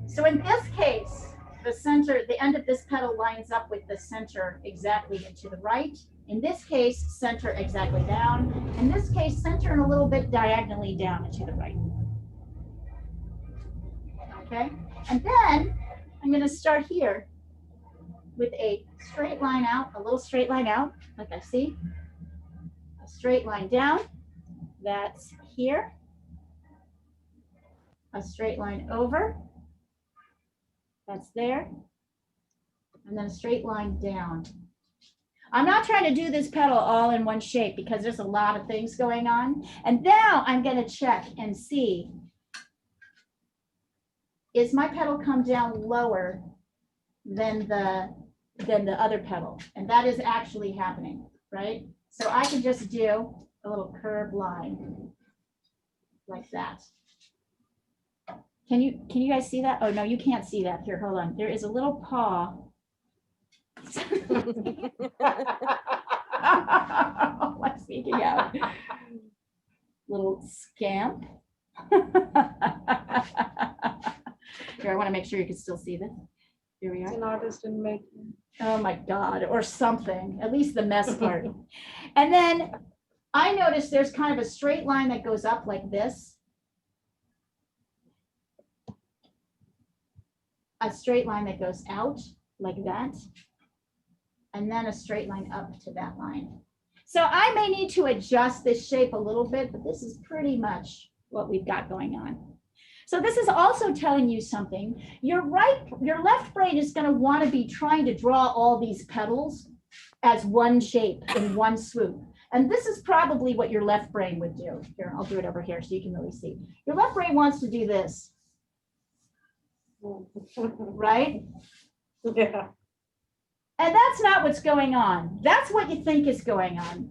So in this case, the center, the end of this petal lines up with the center exactly and to the right. In this case, center exactly down. In this case, center and a little bit diagonally down and to the right. Okay, and then I'm going to start here with a straight line out, a little straight line out, like I see. A straight line down. That's here. A straight line over. That's there. And then a straight line down. I'm not trying to do this petal all in one shape because there's a lot of things going on. And now I'm going to check and see, is my petal come down lower than the other petal? And that is actually happening, right? So I can just do a little curved line like that. Can you guys see that? Oh no, you can't see that. Here, hold on. There is a little paw. I'm speaking out. Little scamp. Here, I want to make sure you can still see this. Here we are. It's an artist in making. Oh my God, or something, at least the mess part. And then I noticed there's kind of a straight line that goes up like this. A straight line that goes out like that. And then a straight line up to that line. So I may need to adjust this shape a little bit, but this is pretty much what we've got going on. So this is also telling you something. Your left brain is going to want to be trying to draw all these petals as one shape in one swoop. And this is probably what your left brain would do. Here, I'll do it over here so you can really see. Your left brain wants to do this. Right? Yeah. And that's not what's going on. That's what you think is going on.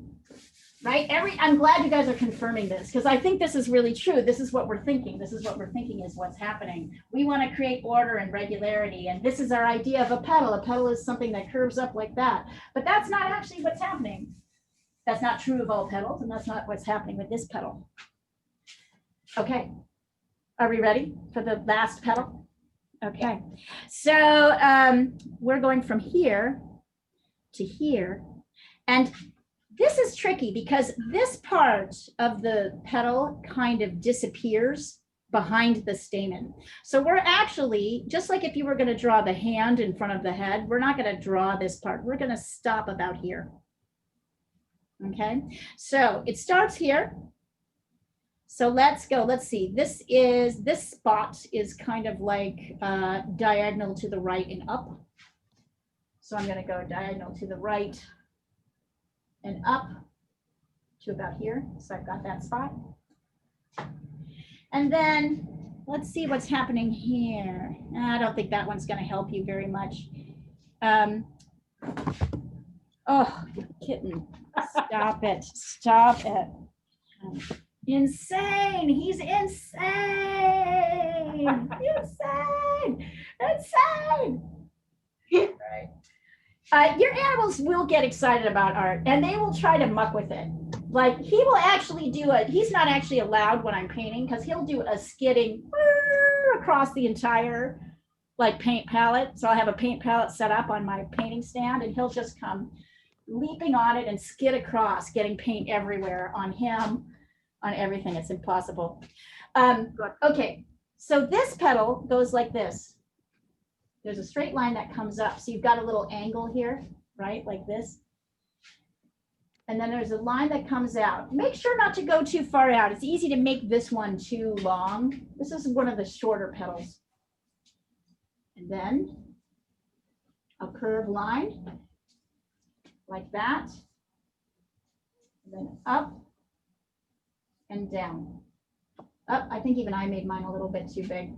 Right? I'm glad you guys are confirming this because I think this is really true. This is what we're thinking. This is what we're thinking is what's happening. We want to create order and regularity. And this is our idea of a petal. A petal is something that curves up like that. But that's not actually what's happening. That's not true of all petals. And that's not what's happening with this petal. Okay. Are we ready for the last petal? Okay. So we're going from here to here. And this is tricky because this part of the petal kind of disappears behind the stamen. So we're actually, just like if you were going to draw the hand in front of the head, we're not going to draw this part. We're going to stop about here. Okay, so it starts here. So let's go. Let's see. This spot is kind of like diagonal to the right and up. So I'm going to go diagonal to the right and up to about here. So I've got that spot. And then let's see what's happening here. I don't think that one's going to help you very much. Oh, kitten, stop it. Stop it. Insane. He's insane. Insane. Insane. Right. Your animals will get excited about art and they will try to muck with it. Like he will actually do he's not actually allowed when I'm painting because he'll do a skidding across the entire like paint palette. So I'll have a paint palette set up on my painting stand and he'll just come leaping on it and skid across, getting paint everywhere on him, on everything. It's impossible. Okay, so this petal goes like this. There's a straight line that comes up. So you've got a little angle here, right? Like this. And then there's a line that comes out. Make sure not to go too far out. It's easy to make this one too long. This is one of the shorter petals. And then a curved line like that. And then up and down. Up, I think even I made mine a little bit too big.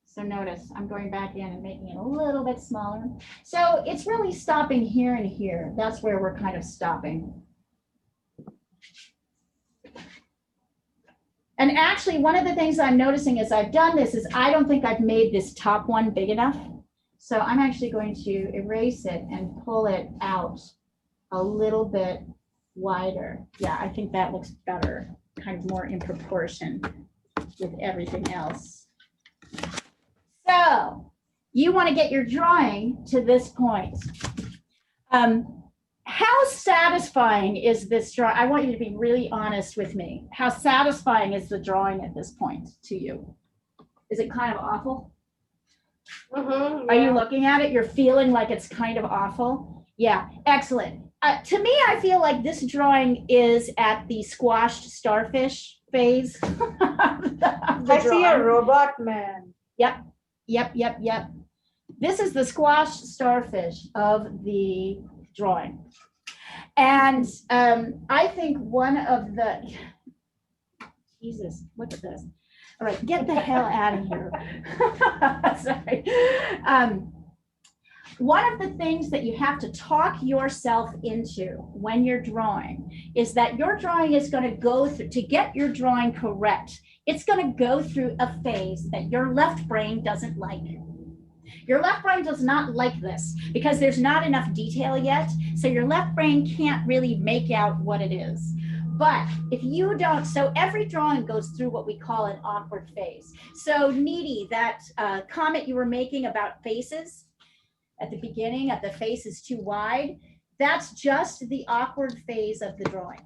So notice I'm going back in and making it a little bit smaller. So it's really stopping here and here. That's where we're kind of stopping. And actually, one of the things I'm noticing as I've done this is I don't think I've made this top one big enough. So I'm actually going to erase it and pull it out a little bit wider. Yeah, I think that looks better, kind of more in proportion with everything else. So you want to get your drawing to this point. How satisfying is this drawing? I want you to be really honest with me. How satisfying is the drawing at this point to you? Is it kind of awful? Mm-hmm, Are you looking at it? You're feeling like it's kind of awful? Yeah, excellent. To me, I feel like this drawing is at the squashed starfish phase. I see a robot man. Yep. This is the squashed starfish of the drawing. And I think one of the, Jesus, look at this. All right, get the hell out of here. Sorry. One of the things that you have to talk yourself into when you're drawing is that your drawing is going to go through, to get your drawing correct, it's going to go through a phase that your left brain doesn't like. Your left brain does not like this because there's not enough detail yet. So your left brain can't really make out what it is. But if you don't, so every drawing goes through what we call an awkward phase. So Needy, that comment you were making about faces at the beginning, the face is too wide, that's just the awkward phase of the drawing.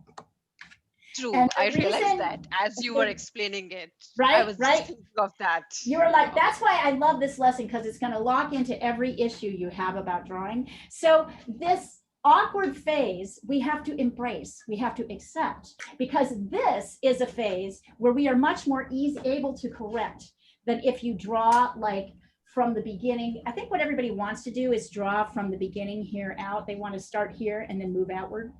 True, And I the realized reason- that as you were explaining it. Right, I was right. just thinking of that. You were like, that's why I love this lesson, because it's going to lock into every issue you have about drawing. So this awkward phase, we have to embrace, we have to accept, because this is a phase where we are much more able to correct than if you draw like from the beginning. I think what everybody wants to do is draw from the beginning here out. They want to start here and then move outward.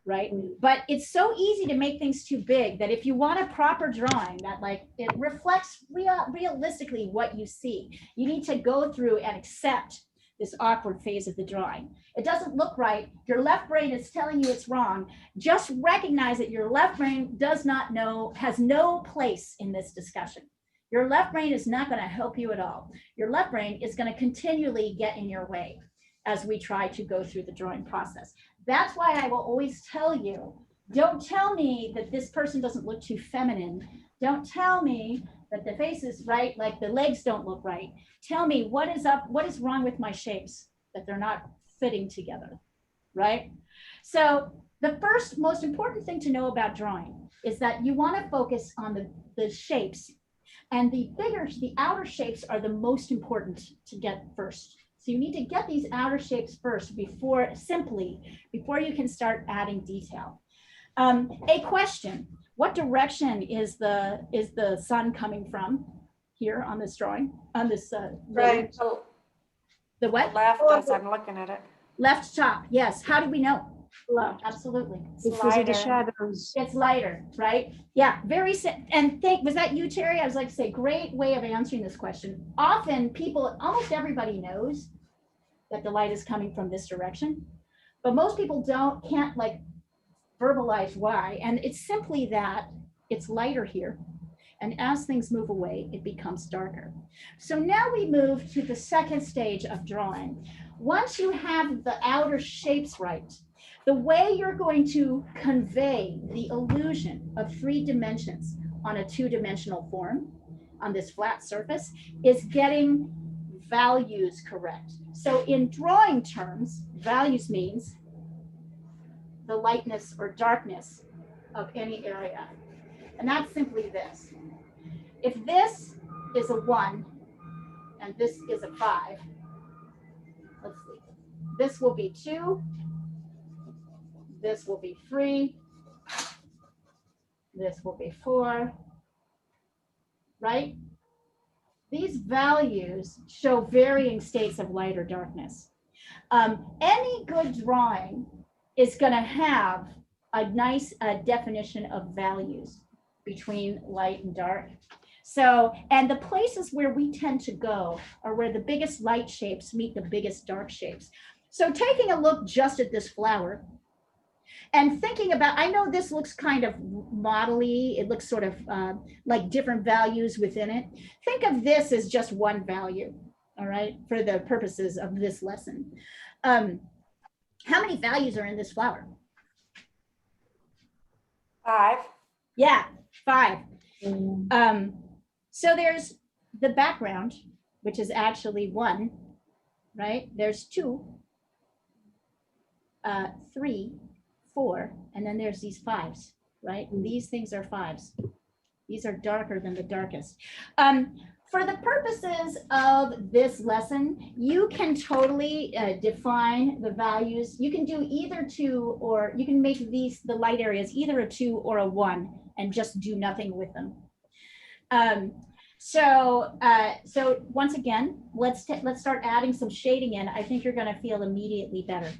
Right? But it's so easy to make things too big that if you want a proper drawing that like it reflects realistically what you see, you need to go through and accept this awkward phase of the drawing. It doesn't look right. Your left brain is telling you it's wrong. Just recognize that your left brain does not know, has no place in this discussion. Your left brain is not going to help you at all. Your left brain is going to continually get in your way as we try to go through the drawing process. That's why I will always tell you, don't tell me that this person doesn't look too feminine. Don't tell me that the face is right, like the legs don't look right. Tell me what is up, what is wrong with my shapes, that they're not fitting together, right? So the first most important thing to know about drawing is that you want to focus on the shapes, and the outer shapes are the most important to get first. So you need to get these outer shapes first before you can start adding detail. A question: what direction is the sun coming from here on this drawing? On this Right. The what? Left as I'm looking at it. Left top. Yes. How do we know? Left. Absolutely. Because of the shadows. It's lighter, right? Yeah, was that you, Terry? I was like to say, great way of answering this question. Often people, almost everybody knows that the light is coming from this direction, but most people can't like verbalize why. And it's simply that it's lighter here. And as things move away, it becomes darker. So now we move to the second stage of drawing. Once you have the outer shapes right, the way you're going to convey the illusion of 3 dimensions on a 2-dimensional form on this flat surface is getting values correct. So in drawing terms, values means the lightness or darkness of any area. And that's simply this. If this is a 1 and this is a 5, let's see, this will be 2, this will be 3, this will be 4, right? These values show varying states of light or darkness. Any good drawing is going to have a nice definition of values between light and dark. So, and the places where we tend to go are where the biggest light shapes meet the biggest dark shapes. So taking a look just at this flower and thinking about, I know this looks kind of modelly, it looks sort of like different values within it. Think of this as just one value, all right, for the purposes of this lesson. How many values are in this flower? 5. Yeah, 5. So there's the background, which is actually 1, right? There's 2, 3, 4, and then there's these 5s, right? And these things are 5s. These are darker than the darkest. For the purposes of this lesson, you can totally define the values. You can do either 2, or you can make these, the light areas, either a 2 or a 1 and just do nothing with them. So once again, let's start adding some shading in. I think you're going to feel immediately better.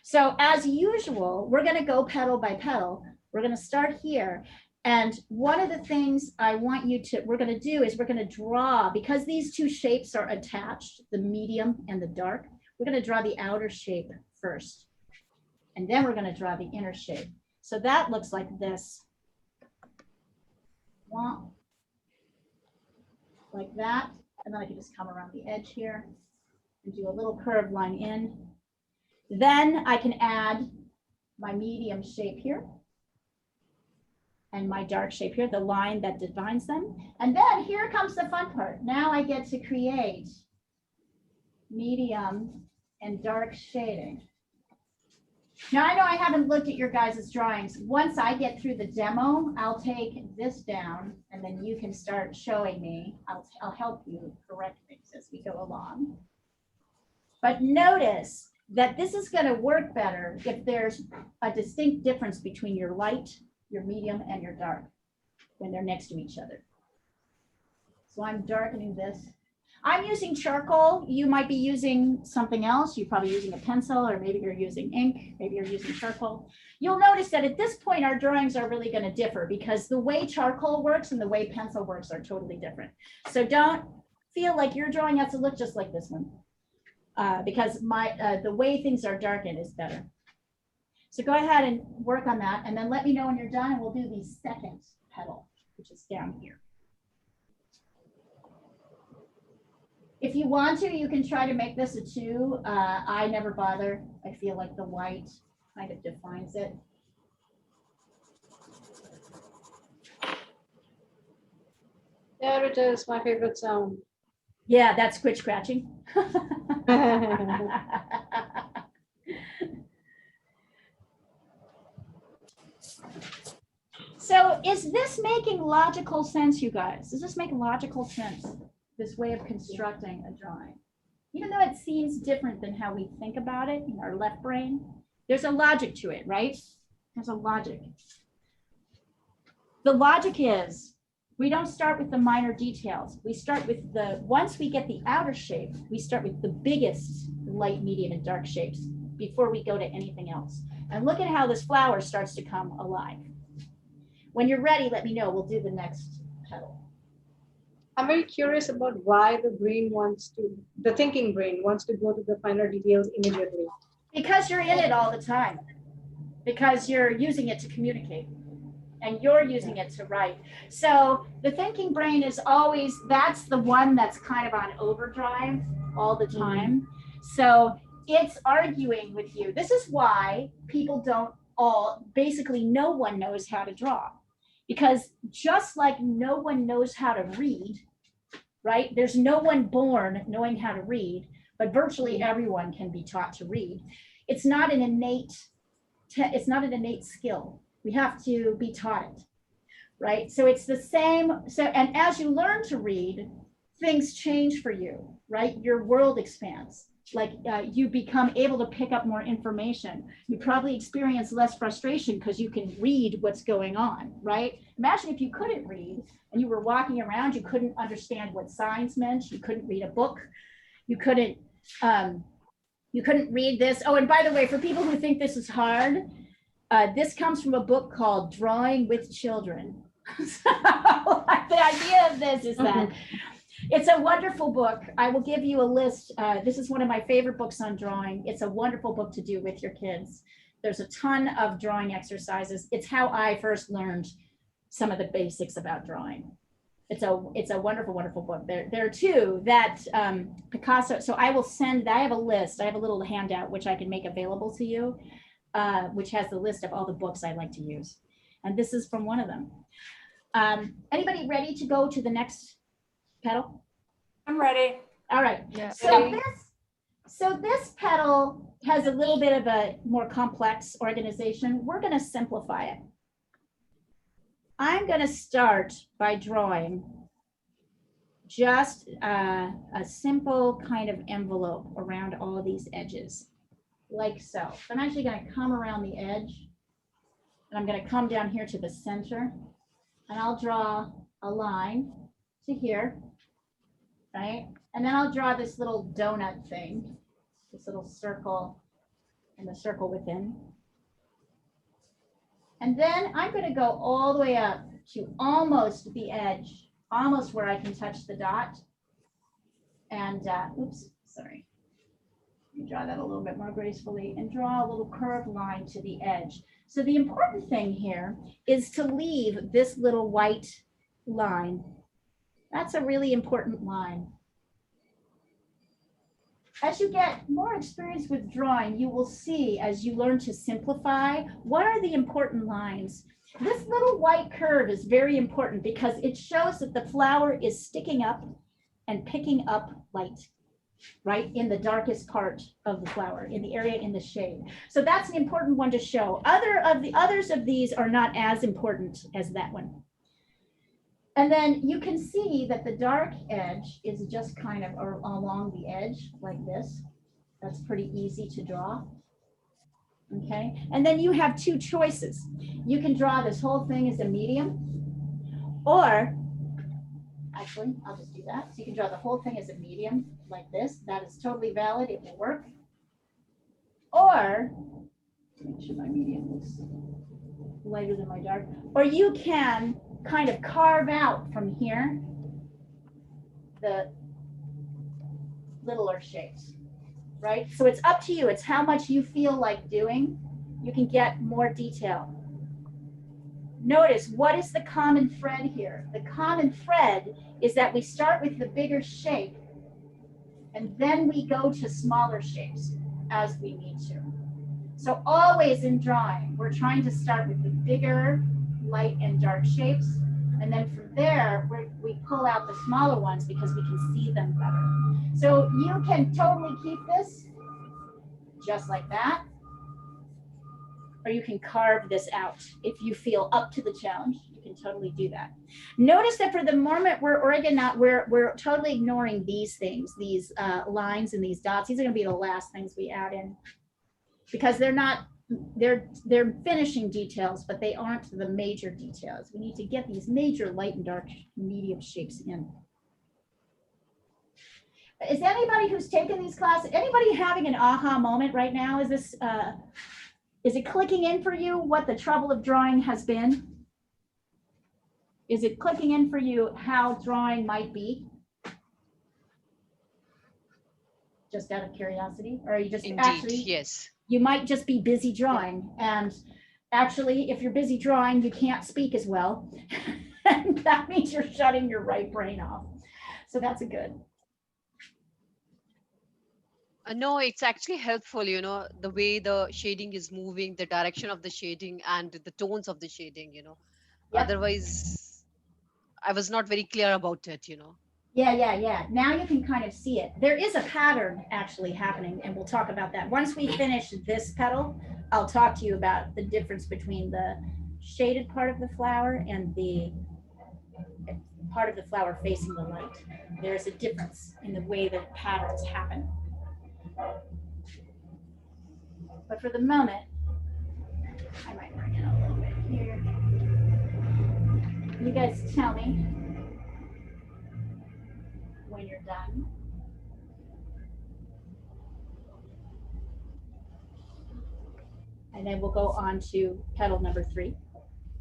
So as usual, we're going to go petal by petal. We're going to start here. And one of the things I want you to, we're going to do is we're going to draw, because these two shapes are attached, the medium and the dark, we're going to draw the outer shape first. And then we're going to draw the inner shape. So that looks like this. Like that. And then I can just come around the edge here and do a little curved line in. Then I can add my medium shape here and my dark shape here, the line that defines them. And then here comes the fun part. Now I get to create medium and dark shading. Now I know I haven't looked at your guys' drawings. Once I get through the demo, I'll take this down and then you can start showing me. I'll help you correct things as we go along. But notice that this is going to work better if there's a distinct difference between your light, your medium, and your dark when they're next to each other. So I'm darkening this. I'm using charcoal. You might be using something else. You're probably using a pencil, or maybe you're using ink, maybe you're using charcoal. You'll notice that at this point, our drawings are really going to differ because the way charcoal works and the way pencil works are totally different. So don't feel like your drawing has to look just like this one because the way things are darkened is better. So go ahead and work on that, and then let me know when you're done, and we'll do the second petal, which is down here. If you want to, you can try to make this a 2. I never bother. I feel like the white kind of defines it. There it is, my favorite sound. Yeah, that's squid scratching. So is this making logical sense, you guys? Does this make logical sense, this way of constructing a drawing? Even though it seems different than how we think about it in our left brain, there's a logic to it, right? There's a logic. The logic is, we don't start with the minor details. We start with once we get the outer shape, we start with the biggest light, medium, and dark shapes before we go to anything else. And look at how this flower starts to come alive. When you're ready, let me know. We'll do the next petal. I'm very curious about why the thinking brain wants to go to the finer details immediately. Because you're in it all the time. Because you're using it to communicate. And you're using it to write. So the thinking brain is always, that's the one that's kind of on overdrive all the time. So it's arguing with you. This is why people basically no one knows how to draw. Because just like no one knows how to read, right? There's no one born knowing how to read, but virtually everyone can be taught to read. It's not an innate skill. We have to be taught it, right? So it's the same. So, and as you learn to read, things change for you, right? Your world expands. Like you become able to pick up more information. You probably experience less frustration because you can read what's going on, right? Imagine if you couldn't read and you were walking around, you couldn't understand what signs meant. You couldn't read a book. You couldn't read this. Oh, and by the way, for people who think this is hard, this comes from a book called Drawing with Children. So the idea of this is that it's a wonderful book. I will give you a list. This is one of my favorite books on drawing. It's a wonderful book to do with your kids. There's a ton of drawing exercises. It's how I first learned some of the basics about drawing. It's a wonderful, wonderful book. There are two that Picasso, so I will send, I have a list. I have a little handout which I can make available to you, which has the list of all the books I like to use. And this is from one of them. Anybody ready to go to the next petal? I'm ready. All right. Yeah. So this petal has a little bit of a more complex organization. We're going to simplify it. I'm going to start by drawing just a simple kind of envelope around all of these edges, like so. I'm actually going to come around the edge, and I'm going to come down here to the center, and I'll draw a line to here, right? And then I'll draw this little donut thing, this little circle and the circle within. And then I'm going to go all the way up to almost the edge, almost where I can touch the dot. And oops, sorry. Let me draw that a little bit more gracefully and draw a little curved line to the edge. So the important thing here is to leave this little white line. That's a really important line. As you get more experience with drawing, you will see, as you learn to simplify, what are the important lines. This little white curve is very important because it shows that the flower is sticking up and picking up light, right, in the darkest part of the flower, in the area in the shade. So that's an important one to show. Others of these are not as important as that one. And then you can see that the dark edge is just kind of along the edge like this. That's pretty easy to draw. Okay, and then you have two choices. You can draw this whole thing as a medium, or actually, I'll just do that. So you can draw the whole thing as a medium like this. That is totally valid. It will work. Or, make sure my medium looks lighter than my dark. Or you can kind of carve out from here the littler shapes, right? So it's up to you. It's how much you feel like doing. You can get more detail. Notice, what is the common thread here? The common thread is that we start with the bigger shape and then we go to smaller shapes as we need to. So always in drawing, we're trying to start with the bigger light and dark shapes. And then from there, we pull out the smaller ones because we can see them better. So you can totally keep this just like that. Or you can carve this out. If you feel up to the challenge, you can totally do that. Notice that for the moment, we're totally ignoring these things, these lines and these dots. These are gonna be the last things we add in because they're finishing details, but they aren't the major details. We need to get these major light and dark medium shapes in. Is anybody who's taken these classes, anybody having an aha moment right now? Is it clicking in for you what the trouble of drawing has been? Is it clicking in for you how drawing might be? Just out of curiosity, or are you just Indeed, actually? yes. You might just be busy drawing, and actually, if you're busy drawing, you can't speak as well. And that means you're shutting your right brain off. So that's a good. No, it's actually helpful, the way the shading is moving, the direction of the shading and the tones of the shading, Yep. Otherwise, I was not very clear about it. Yeah. Now you can kind of see it. There is a pattern actually happening, and we'll talk about that. Once we finish this petal, I'll talk to you about the difference between the shaded part of the flower and the part of the flower facing the light. There's a difference in the way that patterns happen. But for the moment, I might bring it a little bit here. You guys tell me when you're done. And then we'll go on to petal number 3,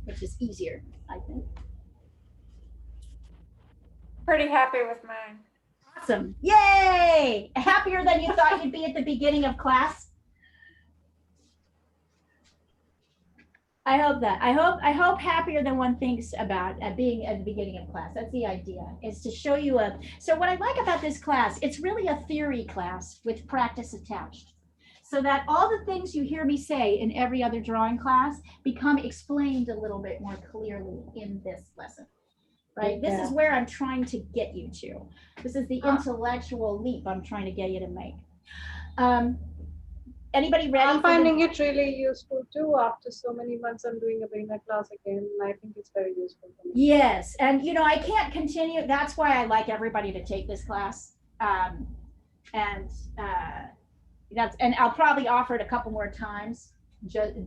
which is easier, I think. Pretty happy with mine. Awesome. Yay! Happier than you thought you'd be at the beginning of class? I hope that. I hope happier than one thinks about being at the beginning of class. That's the idea, is to show you so what I like about this class, it's really a theory class with practice attached. So that all the things you hear me say in every other drawing class become explained a little bit more clearly in this lesson. Right? Yeah. This is where I'm trying to get you to. This is the intellectual leap I'm trying to get you to make. Anybody ready? I'm finding it really useful too. After so many months, I'm doing a beginner class again. And I think it's very useful for me. Yes, and I can't continue. That's why I like everybody to take this class. And I'll probably offer it a couple more times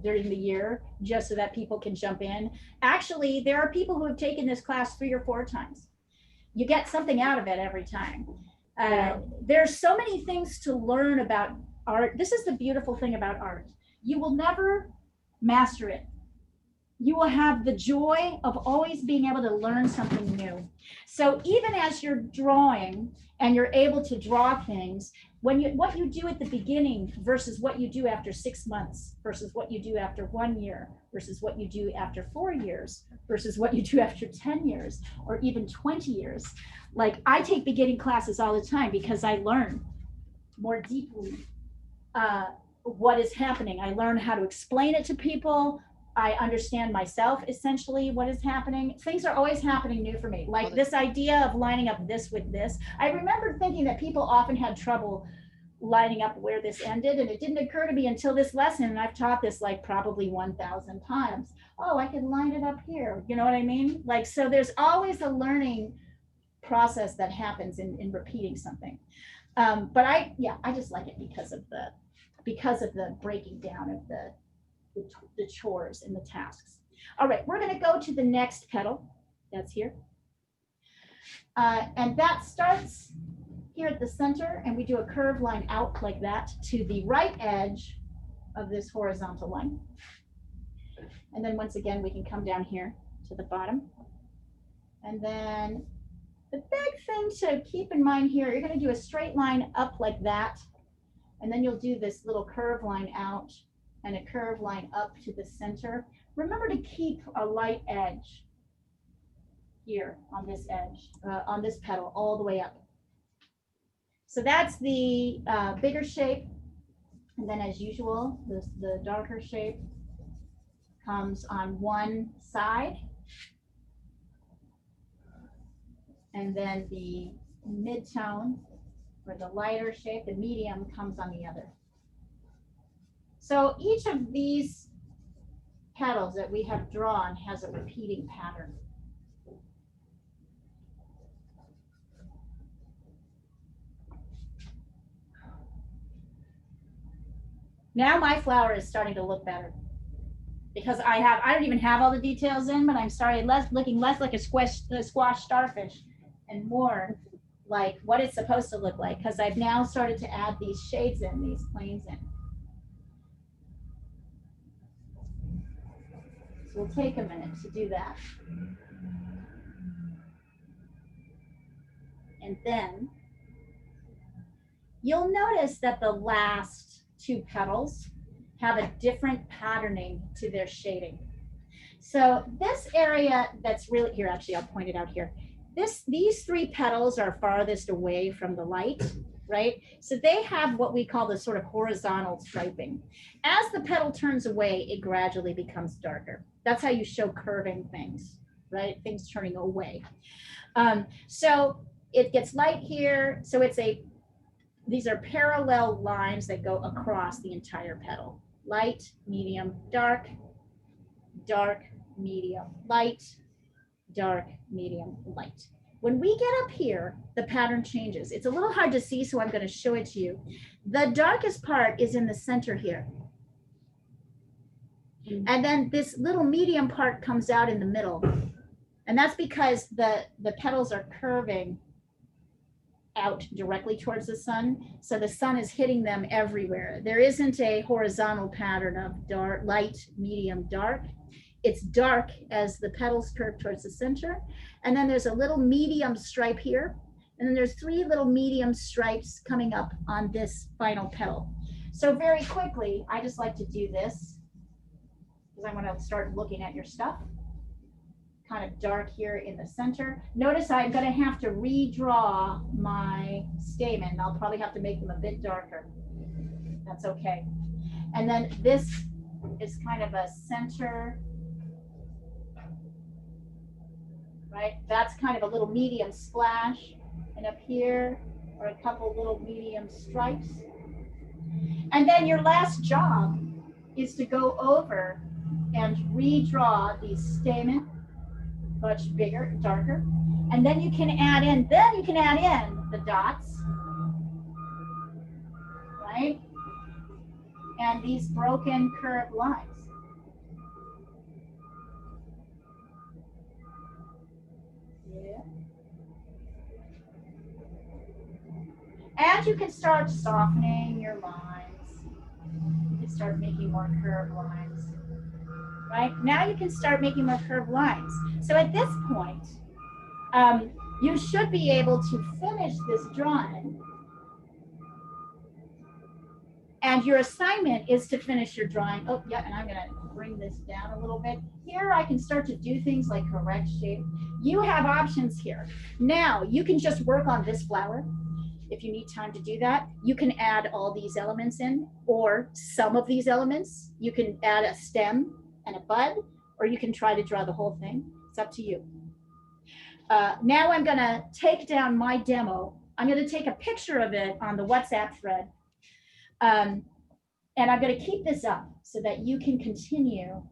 during the year, just so that people can jump in. Actually, there are people who have taken this class 3 or 4 times. You get something out of it every time. There's so many things to learn about art. This is the beautiful thing about art. You will never master it. You will have the joy of always being able to learn something new. So even as you're drawing and you're able to draw things, what you do at the beginning versus what you do after 6 months versus what you do after 1 year versus what you do after 4 years versus what you do after 10 years or even 20 years. Like, I take beginning classes all the time because I learn more deeply what is happening. I learn how to explain it to people. I understand myself, essentially, what is happening. Things are always happening new for me. Like this idea of lining up this with this. I remember thinking that people often had trouble lining up where this ended, and it didn't occur to me until this lesson, and I've taught this like probably 1,000 times. Oh, I can line it up here. You know what I mean? Like, so there's always a learning process that happens in repeating something. But I just like it because of the breaking down of the chores and the tasks. All right, we're going to go to the next petal. That's here. And that starts here at the center, and we do a curved line out like that to the right edge of this horizontal line. And then once again, we can come down here to the bottom. And then the big thing to keep in mind here, you're going to do a straight line up like that. And then you'll do this little curved line out and a curved line up to the center. Remember to keep a light edge here on this edge, on this petal, all the way up. So that's the bigger shape. And then as usual, the darker shape comes on one side. And then the mid-tone, or the lighter shape, the medium, comes on the other. So each of these petals that we have drawn has a repeating pattern. Now my flower is starting to look better because I don't even have all the details in, but I'm starting looking less like a squash starfish and more like what it's supposed to look like, because I've now started to add these shades in, these planes in. So we'll take a minute to do that. And then you'll notice that the last 2 petals have a different patterning to their shading. So this area that's really here, actually, I'll point it out here. These 3 petals are farthest away from the light, right? So they have what we call the sort of horizontal striping. As the petal turns away, it gradually becomes darker. That's how you show curving things, right? Things turning away. So it gets light here. So these are parallel lines that go across the entire petal. Light, medium, dark, dark, medium, light, dark, medium, light. When we get up here, the pattern changes. It's a little hard to see, so I'm going to show it to you. The darkest part is in the center here. And then this little medium part comes out in the middle. And that's because the petals are curving out directly towards the sun. So the sun is hitting them everywhere. There isn't a horizontal pattern of dark, light, medium, dark. It's dark as the petals curve towards the center. And then there's a little medium stripe here. And then there's 3 little medium stripes coming up on this final petal. So very quickly, I just like to do this because I want to start looking at your stuff. Kind of dark here in the center. Notice I'm going to have to redraw my stamen. I'll probably have to make them a bit darker. That's okay. And then this is kind of a center, right? That's kind of a little medium splash. And up here are a couple little medium stripes. And then your last job is to go over and redraw these stamen much bigger, darker. And then you can add in, the dots, right? And these broken curved lines. Yeah. And you can start softening your lines. You can start making more curved lines. Right? Now you can start making more curved lines. So at this point, you should be able to finish this drawing. And your assignment is to finish your drawing. Oh, yeah, and I'm going to bring this down a little bit. Here I can start to do things like correct shape. You have options here. Now you can just work on this flower. If you need time to do that, you can add all these elements in, or some of these elements. You can add a stem and a bud, or you can try to draw the whole thing. It's up to you. Now I'm going to take down my demo. I'm going to take a picture of it on the WhatsApp thread. And I'm going to keep this up so that you can continue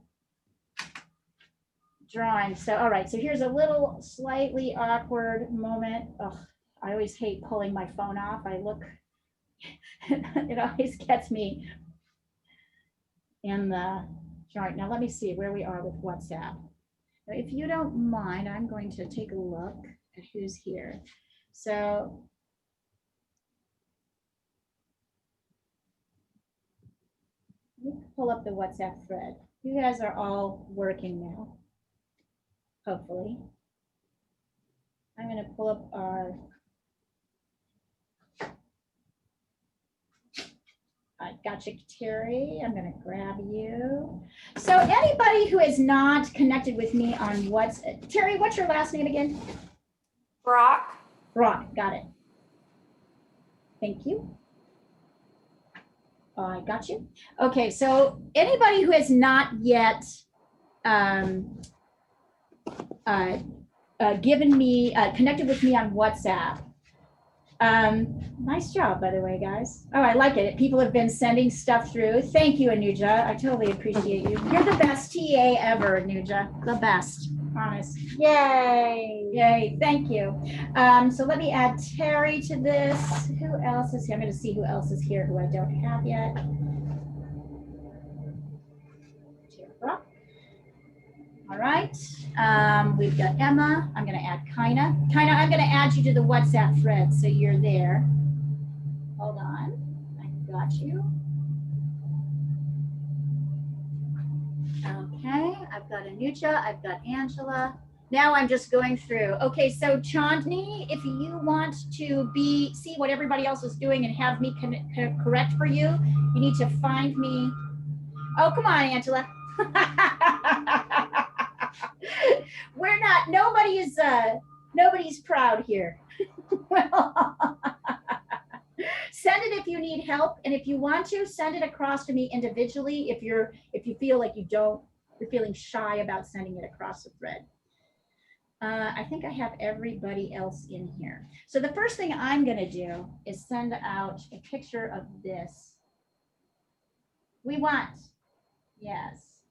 drawing. So, all right, so here's a little slightly awkward moment. Ugh, I always hate pulling my phone off. I look, it always gets me in the, all right, now let me see where we are with WhatsApp. If you don't mind, I'm going to take a look at who's here. So let me pull up the WhatsApp thread. You guys are all working now, hopefully. I'm going to pull up our gotcha, Terry. I'm going to grab you. So anybody who is not connected with me on WhatsApp, Terry, what's your last name again? Brock. Brock, got it. Thank you. I got you. Okay, so anybody who has not yet given me, connected with me on WhatsApp, nice job, by the way, guys. Oh, I like it. People have been sending stuff through. Thank you, Anuja. I totally appreciate you. You're the best TA ever, Anuja. The best, honest. Yay. Yay. Thank you. So let me add Terry to this. Who else is here? I'm going to see who else is here who I don't have yet. Tara. All right. We've got Emma. I'm going to add Kaina. Kaina, I'm going to add you to the WhatsApp thread so you're there. Hold on. I got you. Okay. I've got Anuja. I've got Angela. Now I'm just going through. Okay. So Chandni, if you want to see what everybody else is doing and have me correct for you, you need to find me. Oh, come on, Angela. We're not, nobody's proud here. Well, send it if you need help, and if you want to, send it across to me individually if you feel like you're feeling shy about sending it across the thread. I think I have everybody else in here. So the first thing I'm going to do is send out a picture of this. We want, yes.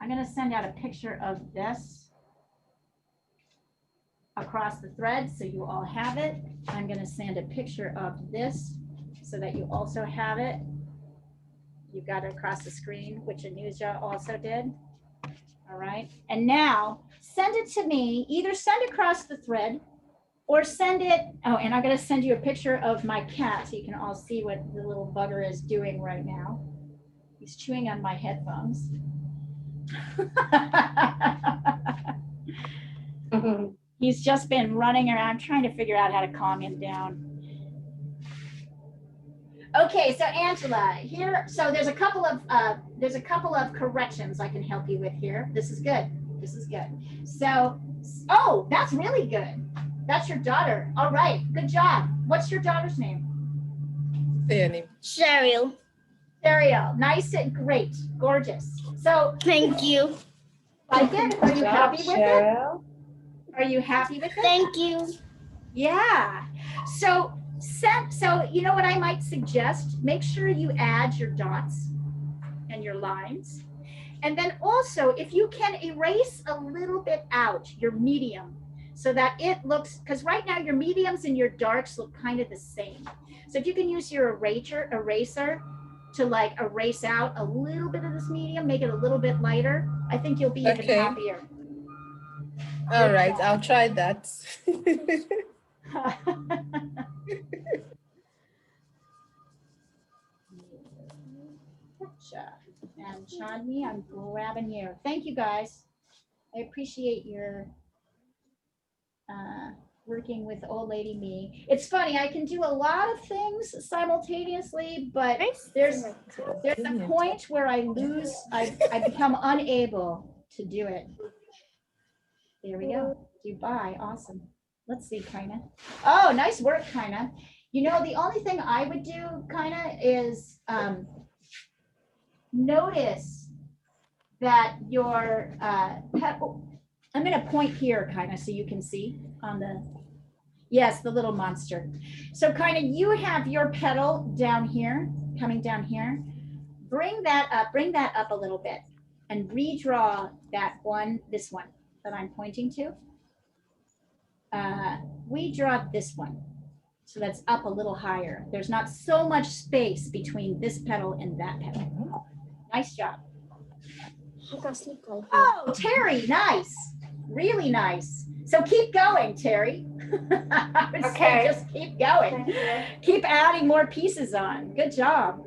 I'm going to send out a picture of this across the thread so you all have it. I'm going to send a picture of this so that you also have it. You got it across the screen, which Anuja also did. All right. And now send it to me, either send across the thread or send it. Oh, and I'm going to send you a picture of my cat so you can all see what the little bugger is doing right now. He's chewing on my headphones. He's just been running around. I'm trying to figure out how to calm him down. Okay, so Angela, here, so there's a couple of corrections I can help you with here. This is good. This is good. So, oh, that's really good. That's your daughter. All right, good job. What's your daughter's name? Say your name. Cheryl. Ariel. Nice and great. Gorgeous. So, Thank you. like it? Are you happy with it? Are you happy with it? Thank you. Yeah. So you know what I might suggest? Make sure you add your dots and your lines. And then also, if you can erase a little bit out your medium so that it looks, because right now your mediums and your darks look kind of the same. So if you can use your eraser to like erase out a little bit of this medium, make it a little bit lighter, I think you'll be even happier. All right, I'll try that. And Chandni, I'm grabbing you. Thank you guys. I appreciate your working with old lady me. It's funny, I can do a lot of things simultaneously, but there's a point where I become unable to do it. There we go. Dubai, awesome. Let's see, Kaina. Oh, nice work, Kaina. You know, the only thing I would do, Kaina, is notice that your petal, I'm going to point here, kind of, so you can see on the, yes, the little monster. So kind of you have your petal down here, coming down here. Bring that up a little bit and redraw that one, this one that I'm pointing to. We draw this one. So that's up a little higher. There's not so much space between this petal and that petal. Nice job. Oh, Terry, nice. Really nice. So keep going, Terry. I would say just keep going. Keep adding more pieces on. Good job.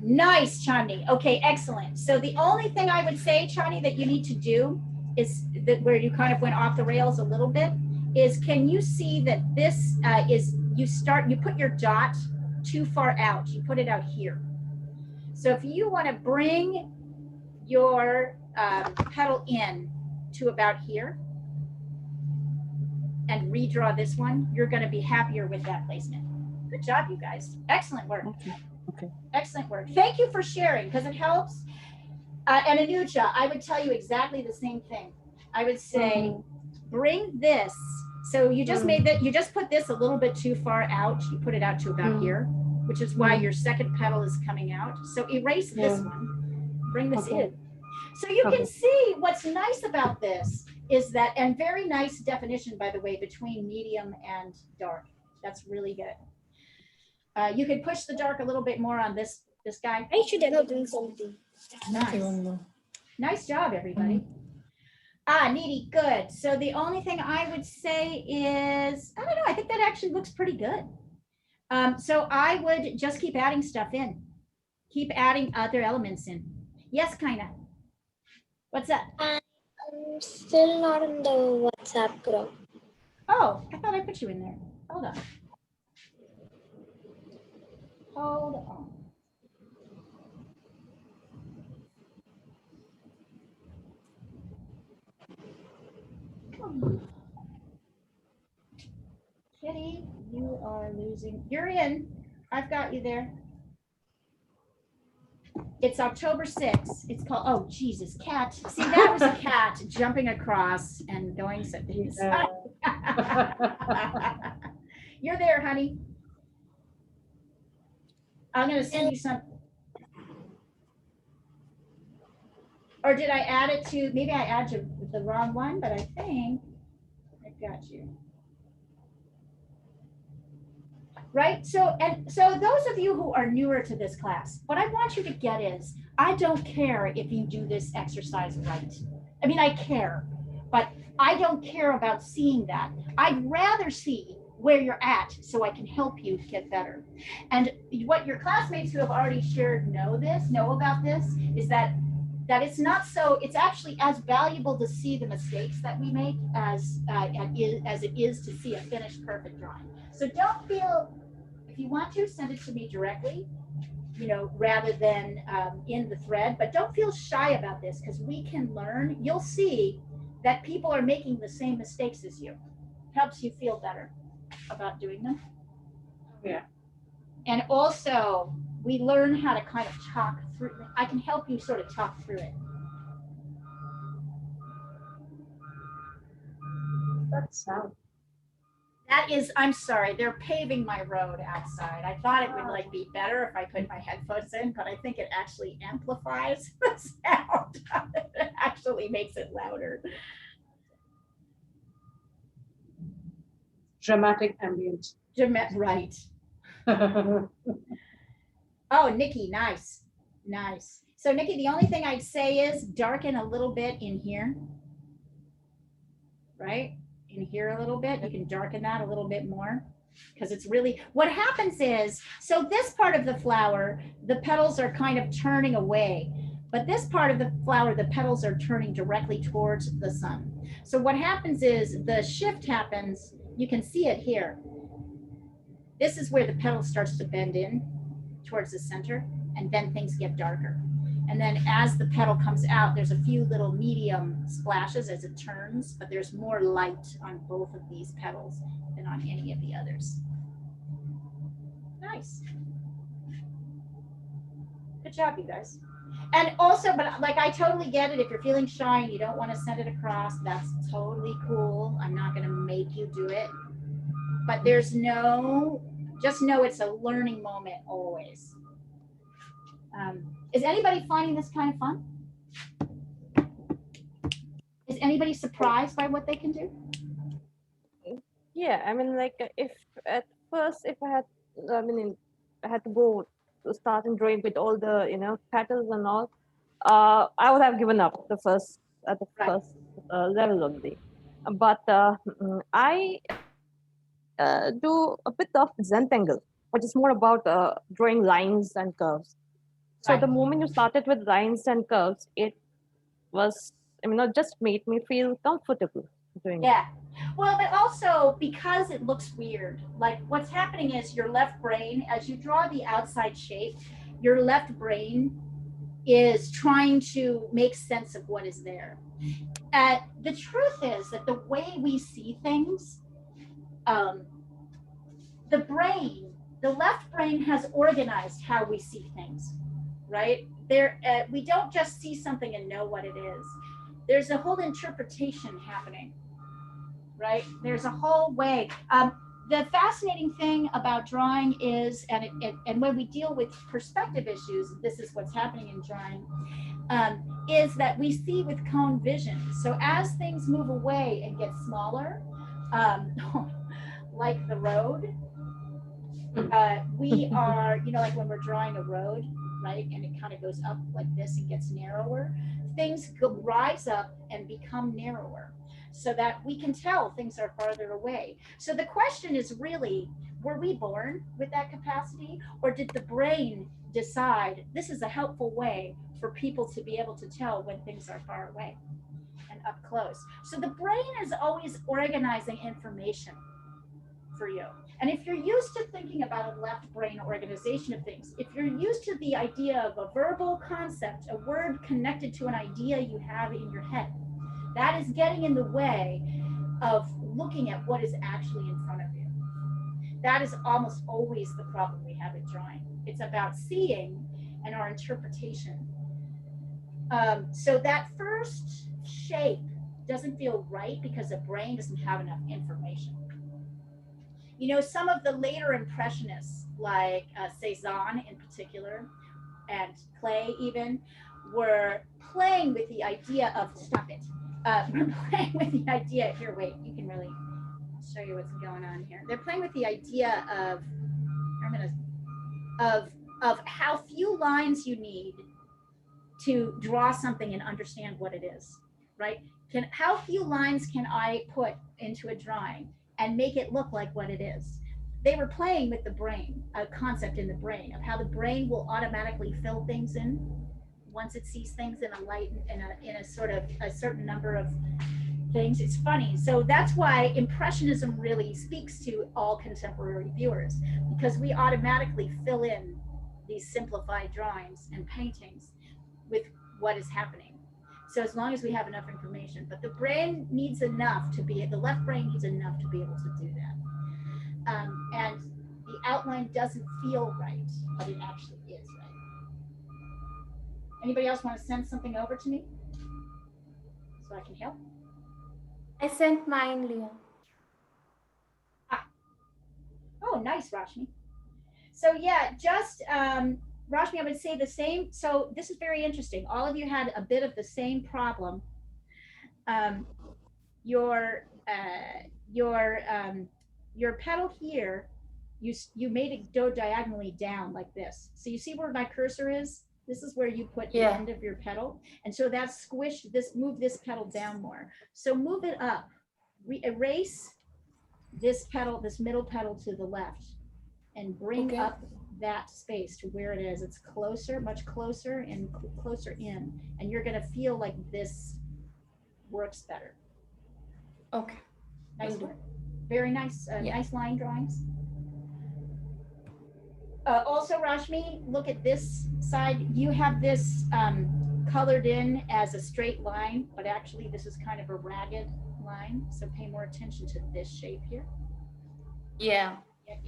Nice, Chandni. Okay, excellent. So the only thing I would say, Chandni, that you need to do is that where you kind of went off the rails a little bit is, can you see that this you put your dot too far out. You put it out here. So if you want to bring your petal in to about here and redraw this one, you're going to be happier with that placement. Good job, you guys. Excellent work. Okay. Excellent work. Thank you for sharing because it helps. And Anuja, I would tell you exactly the same thing. I would say, bring this. So you just made that, you just put this a little bit too far out. You put it out to about here, which is why your second petal is coming out. So erase this one, bring this in. So you can see what's nice about this is that, and very nice definition, by the way, between medium and dark. That's really good. You could push the dark a little bit more on this guy. I should end up doing something. Nice. Nice job, everybody. Needy, good. So the only thing I would say is, I don't know, I think that actually looks pretty good. So I would just keep adding stuff in. Keep adding other elements in. Yes, kinda. What's up? I'm still not in the WhatsApp group. Oh, I thought I put you in there. Hold on. Hold on. Kitty, you are losing. You're in. I've got you there. It's October 6th. It's called, oh, Jesus, cat. See, that was a cat jumping across and going so. You're there, honey. I'm going to send you some. Or did I add it to, maybe I added the wrong one, but I think I've got you. Right? So those of you who are newer to this class, what I want you to get is, I don't care if you do this exercise right. I mean, I care, but I don't care about seeing that. I'd rather see where you're at so I can help you get better. And what your classmates who have already shared know about this, is that it's not so, it's actually as valuable to see the mistakes that we make as it is to see a finished perfect drawing. So don't feel, if you want to, send it to me directly, rather than in the thread, but don't feel shy about this, because we can learn. You'll see that people are making the same mistakes as you. Helps you feel better about doing them. Yeah. And also, we learn how to kind of talk through. I can help you sort of talk through it. That sound. That is, I'm sorry, they're paving my road outside. I thought it would be better if I put my headphones in, but I think it actually amplifies the sound. It actually makes it louder. Dramatic ambience. Right. Oh, Nikki, nice. Nice. So Nikki, the only thing I'd say is darken a little bit in here. Right? In here a little bit. You can darken that a little bit more, because it's really, what happens is, so this part of the flower, the petals are kind of turning away, but this part of the flower, the petals are turning directly towards the sun. So what happens is the shift happens, you can see it here. This is where the petal starts to bend in towards the center, and then things get darker. And then as the petal comes out, there's a few little medium splashes as it turns, but there's more light on both of these petals than on any of the others. Nice. Good job, you guys. And also, but I totally get it. If you're feeling shy and you don't want to send it across, that's totally cool. I'm not going to make you do it. But there's just know it's a learning moment always. Is anybody finding this kind of fun? Is anybody surprised by what they can do? Yeah, I mean, if at first, if I had, I had to go to start and drawing with all the, petals and all, I would have given up at the first level only. But I do a bit of Zentangle, which is more about drawing lines and curves. So the moment you started with lines and curves, it was, it just made me feel comfortable doing it. Yeah. Well, but also because it looks weird, like what's happening is your left brain, as you draw the outside shape, your left brain is trying to make sense of what is there. The truth is that the way we see things, the left brain has organized how we see things, right? We don't just see something and know what it is. There's a whole interpretation happening, right? There's a whole way. The fascinating thing about drawing is, and when we deal with perspective issues, this is what's happening in drawing, is that we see with cone vision. So as things move away and get smaller, like the road, we are, like when we're drawing a road, right? And it kind of goes up like this and gets narrower. Things rise up and become narrower so that we can tell things are farther away. So the question is really, were we born with that capacity, or did the brain decide this is a helpful way for people to be able to tell when things are far away and up close? So the brain is always organizing information for you. And if you're used to thinking about a left brain organization of things, if you're used to the idea of a verbal concept, a word connected to an idea you have in your head, that is getting in the way of looking at what is actually in front of you. That is almost always the problem we have in drawing. It's about seeing and our interpretation. So that first shape doesn't feel right because the brain doesn't have enough information. You know, some of the later impressionists, like Cezanne in particular, and Klee even, were playing with the idea of, stop it, we're playing with the idea, here, wait, you can really, I'll show you what's going on here. They're playing with the idea of, of how few lines you need to draw something and understand what it is, right? How few lines can I put into a drawing and make it look like what it is? They were playing with the brain, a concept in the brain of how the brain will automatically fill things in once it sees things in a light, in a sort of a certain number of things. It's funny. So that's why Impressionism really speaks to all contemporary viewers, because we automatically fill in these simplified drawings and paintings with what is happening. So as long as we have enough information, but the brain needs enough to be, the left brain needs enough to be able to do that. And the outline doesn't feel right, but it actually is right. Anybody else want to send something over to me so I can help? I sent mine, Leah. Oh, nice, Rashmi. So yeah, just Rashmi, I would say the same. So this is very interesting. All of you had a bit of the same problem. Your petal here, you made it go diagonally down like this. So you see where my cursor is? This is where you put the end of your petal. And so that's squished this, move this petal down more. So move it up, erase this petal, this middle petal to the left, and bring up that space to where it is. It's closer, much closer, and closer in. And you're gonna feel like this works better. Okay. Nice work. Very nice, nice line drawings. Also, Rashmi, look at this side. You have this colored in as a straight line, but actually this is kind of a ragged line. So pay more attention to this shape here. Yeah.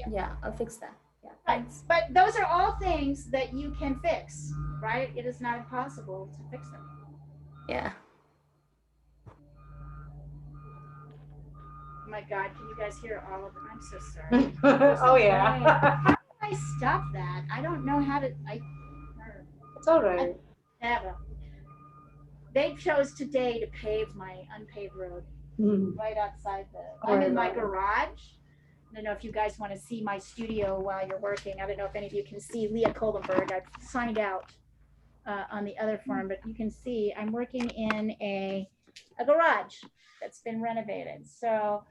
Yeah, I'll fix that. Yeah. Right. But those are all things that you can fix, right? It is not impossible to fix them. Yeah. Oh my God, can you guys hear all of them? I'm so sorry. Oh yeah. How do I stop that? I don't know how to. It's all right. They chose today to pave my unpaved road right outside the. I'm in my garage. I don't know if you guys want to see my studio while you're working. I don't know if any of you can see Leah Kohlenberg. I've signed out on the other farm, but you can see I'm working in a garage that's been renovated. So,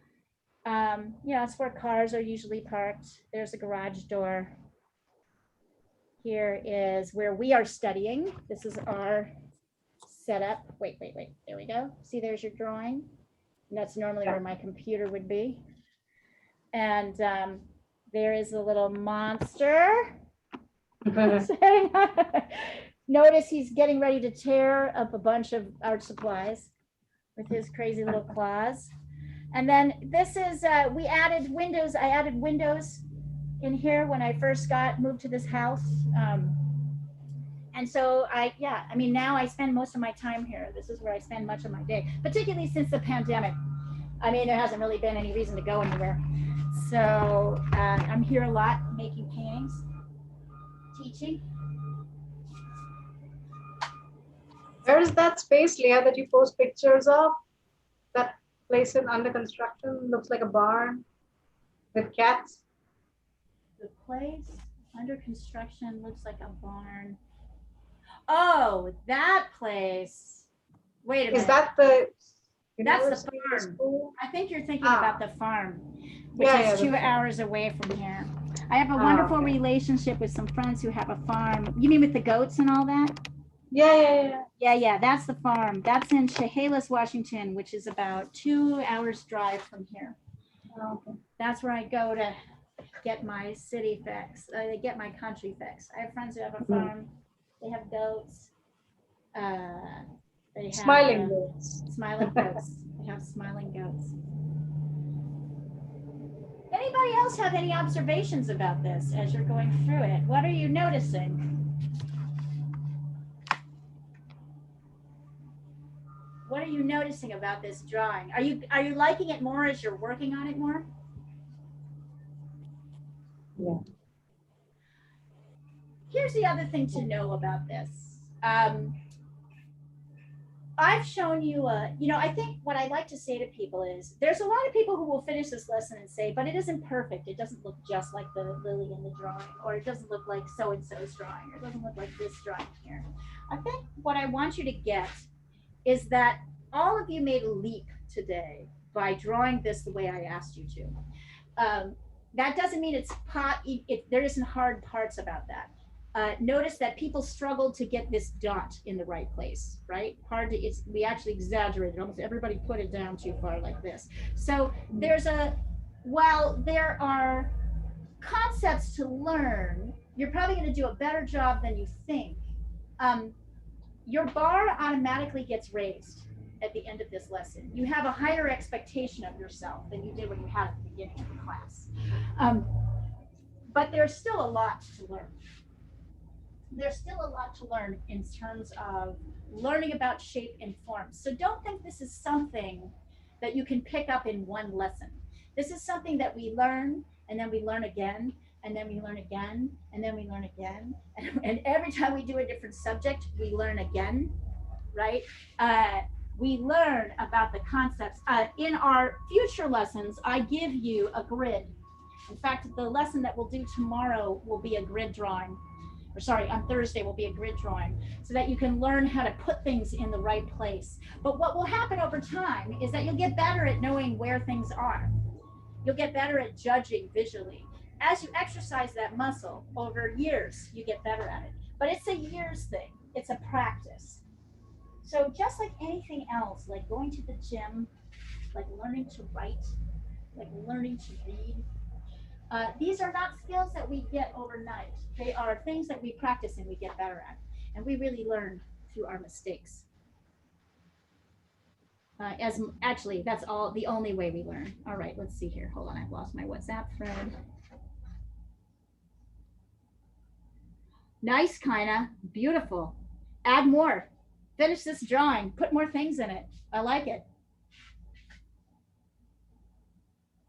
yeah, it's where cars are usually parked. There's a garage door. Here is where we are studying. This is our setup. Wait. There we go. See, there's your drawing. And that's normally where my computer would be. And there is a little monster. Notice he's getting ready to tear up a bunch of art supplies with his crazy little claws. And then this is, we added windows. I added windows in here when I first moved to this house. And so I mean, now I spend most of my time here. This is where I spend much of my day, particularly since the pandemic. I mean, there hasn't really been any reason to go anywhere. So I'm here a lot making paintings, teaching. Where is that space, Leah, that you post pictures of? That place in under construction looks like a barn with cats. The place under construction looks like a barn. Oh, that place. Wait a minute. Is that the? That's the farm. I think you're thinking about the farm, which is 2 hours away from here. I have a wonderful relationship with some friends who have a farm. You mean with the goats and all that? Yeah. That's the farm. That's in Chehalis, Washington, which is about 2 hours drive from here. That's where I go to get my city fix. Get my country fix. I have friends who have a farm. They have goats. They have smiling goats. Smiling goats. They have smiling goats. Anybody else have any observations about this as you're going through it? What are you noticing? What are you noticing about this drawing? Are you liking it more as you're working on it more? Yeah. Here's the other thing to know about this. I've shown you, I think what I like to say to people is there's a lot of people who will finish this lesson and say, but it isn't perfect. It doesn't look just like the lily in the drawing, or it doesn't look like so-and-so's drawing, or it doesn't look like this drawing here. I think what I want you to get is that all of you made a leap today by drawing this the way I asked you to. That doesn't mean there isn't hard parts about that. Notice that people struggled to get this dot in the right place, right? We actually exaggerated. Almost everybody put it down too far like this. So while there are concepts to learn, you're probably going to do a better job than you think. Your bar automatically gets raised at the end of this lesson. You have a higher expectation of yourself than you did when you had at the beginning of the class. But there's still a lot to learn. There's still a lot to learn in terms of learning about shape and form. So don't think this is something that you can pick up in one lesson. This is something that we learn, and then we learn again, and then we learn again, and then we learn again. And every time we do a different subject, we learn again, right? We learn about the concepts. In our future lessons, I give you a grid. In fact, the lesson that we'll do tomorrow will be a grid drawing. Or sorry, on Thursday will be a grid drawing, so that you can learn how to put things in the right place. But what will happen over time is that you'll get better at knowing where things are. You'll get better at judging visually. As you exercise that muscle over years, you get better at it. But it's a years thing, it's a practice. So just like anything else, like going to the gym, like learning to write, like learning to read, these are not skills that we get overnight. They are things that we practice and we get better at. And we really learn through our mistakes. Actually, that's the only way we learn. All right, let's see here. Hold on, I've lost my WhatsApp thread. Nice, kinda. Beautiful. Add more. Finish this drawing. Put more things in it. I like it.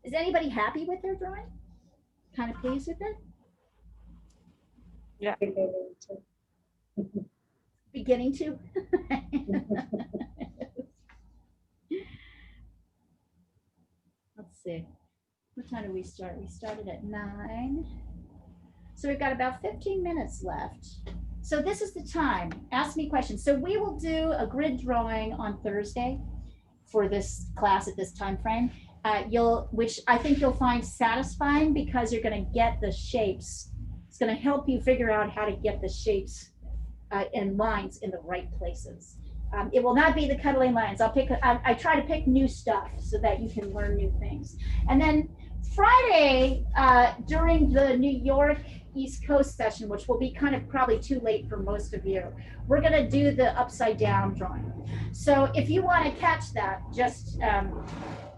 Is anybody happy with their drawing? Kind of pleased with it? Yeah. Beginning to? Let's see. What time did we start? We started at 9. So we've got about 15 minutes left. So this is the time. Ask me questions. So we will do a grid drawing on Thursday for this class at this time frame. Which I think you'll find satisfying because you're going to get the shapes. It's going to help you figure out how to get the shapes and lines in the right places. It will not be the cuddling lines. I try to pick new stuff so that you can learn new things. And then Friday, during the New York East Coast session, which will be kind of probably too late for most of you, we're going to do the upside down drawing. So if you want to catch that, just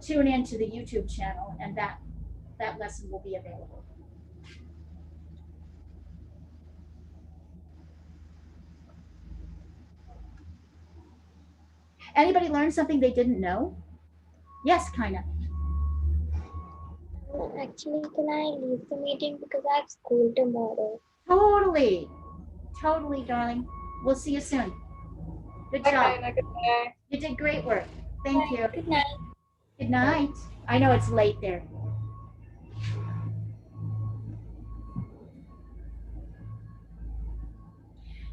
tune in to the YouTube channel, and that lesson will be available. Anybody learn something they didn't know? Yes, kind of. Actually, can I leave the meeting because I have school tomorrow? Totally, darling. We'll see you soon. Good job. You did great work. Thank you. Good night. Good night. I know it's late there.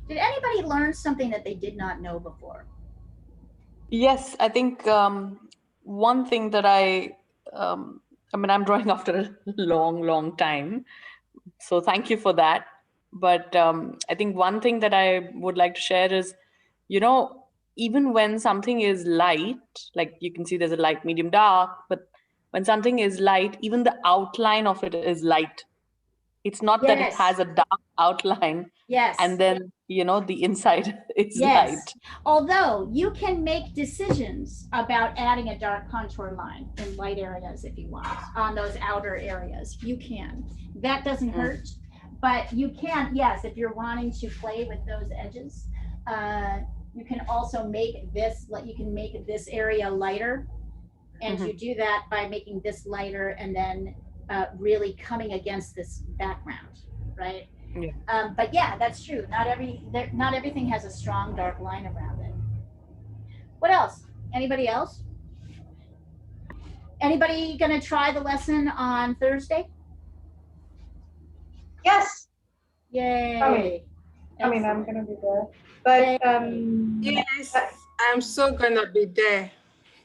Did anybody learn something that they did not know before? Yes, I think one thing that I'm drawing after a long time. So thank you for that. But I think one thing that I would like to share is, even when something is light, like you can see there's a light, medium, dark, but when something is light, even the outline of it is light. It's not that it has a dark outline. Yes. And then, the inside is yes. light. Although you can make decisions about adding a dark contour line in light areas if you want, on those outer areas, you can. That doesn't hurt, but you can, yes, if you're wanting to play with those edges, you can also make this, like you can make this area lighter. And you do that by making this lighter and then really coming against this background, right? Yeah. But yeah, that's true. Not everything has a strong dark line around it. What else? Anybody else? Anybody gonna try the lesson on Thursday? Yes. Yay. I mean, I'm gonna be there. But Yes, I'm so gonna be there.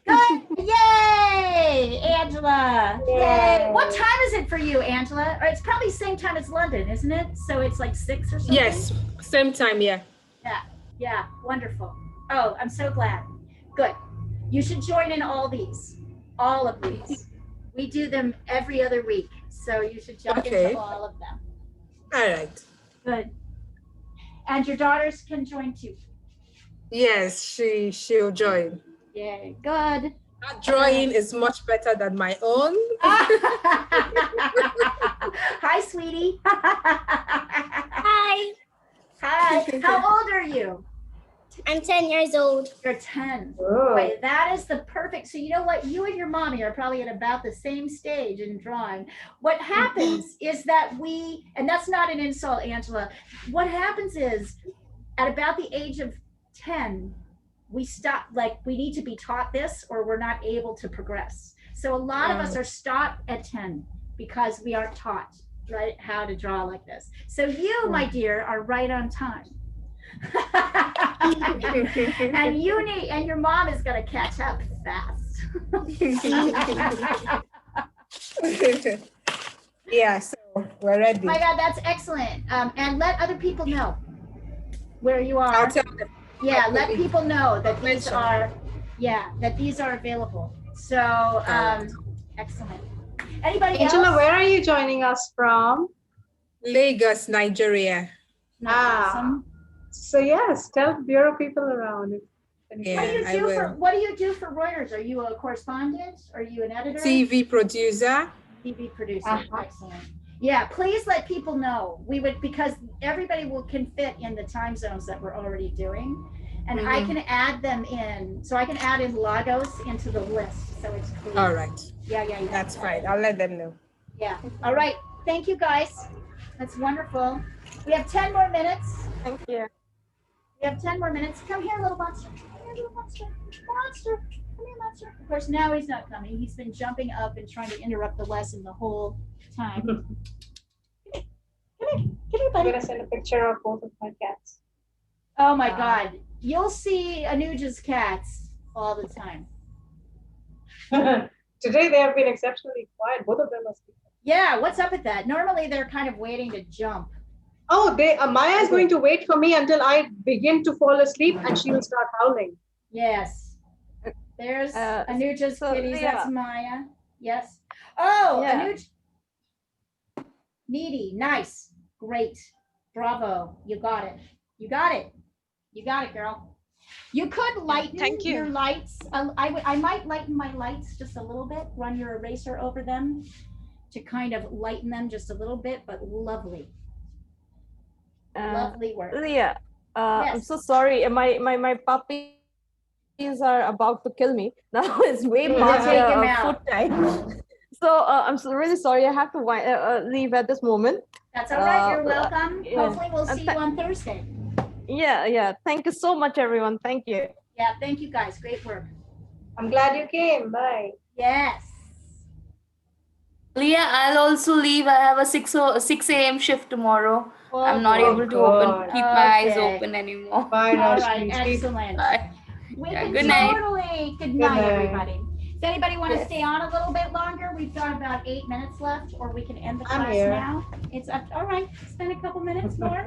Good. Yay, Angela. Yay. Yay. What time is it for you, Angela? Or it's probably same time as London, isn't it? So it's like 6 or something? Yes, same time, yeah. Yeah, wonderful. Oh, I'm so glad. Good. You should join in all of these. We do them every other week, so you should jump into all of them. All right. Good. And your daughters can join too. Yes, she'll join. Yay, good. Her drawing is much better than my own. Hi, sweetie. Hi, Hi. How old are you? I'm 10 years old. You're 10. Oh. Boy, that is the perfect. So you know what? You and your mommy are probably at about the same stage in drawing. What happens is that and that's not an insult, Angela. What happens is at about the age of 10, we stop, like we need to be taught this or we're not able to progress. So a lot of us are stopped at 10 because we aren't taught, right, how to draw like this. So you, my dear, are right on time. And your mom is going to catch up fast. Yeah, so we're ready. Oh my God, that's excellent. And let other people know where you are. I'll tell them. Yeah, let people know that these are available. So excellent. Anybody Angela, else? where are you joining us from? Lagos, Nigeria. Awesome. So yes, tell Bureau people around. Yeah, What do you do for Reuters? Are you a correspondent? Are you an editor? TV producer. TV producer. Excellent. Yeah, please let people know. We would, because everybody can fit in the time zones that we're already doing. And I can add them in. So I can add in Lagos into the list. So it's clear. All right. Yeah. That's fine. I'll let them know. Yeah. All right. Thank you, guys. That's wonderful. We have 10 more minutes. Thank you. We have 10 more minutes. Come here, little monster. Come here, little monster. Monster. Come here, monster. Of course, now he's not coming. He's been jumping up and trying to interrupt the lesson the whole time. Come here, buddy. I'm gonna send a picture of both of my cats. Oh my God. You'll see Anuja's cats all the time. Today they have been exceptionally quiet. Both of them are sleeping. Yeah, what's up with that? Normally they're kind of waiting to jump. Oh, Maya is going to wait for me until I begin to fall asleep and she will start howling. Yes. There's Anuja's kitties. yeah. That's Maya. Yes. Oh, Yeah. Anuj. Needy. Nice. Great. Bravo. You got it. You got it. You got it, girl. You could lighten your lights. I might lighten my lights just a little bit. Run your eraser over them to kind of lighten them just a little bit, but lovely. Lovely work. Leah, I'm so sorry. My puppies are about to kill me. Now it's way past food time. So I'm really sorry. I have to leave at this moment. That's all right. You're welcome. Hopefully we'll see you on Thursday. Yeah. Thank you so much, everyone. Thank you. Yeah, thank you guys. Great work. I'm glad you came. Bye. Yes. Leah, I'll also leave. I have a 6 a.m. shift tomorrow. I'm not able to keep my eyes open anymore. Bye, All Rashmi. right, excellent. Bye. We Yeah, can good night. Good night, night. everybody. Does anybody want to stay on a little bit longer? We've got about 8 minutes left, or we can end the I'm class here. now. It's up. All right, spend a couple minutes more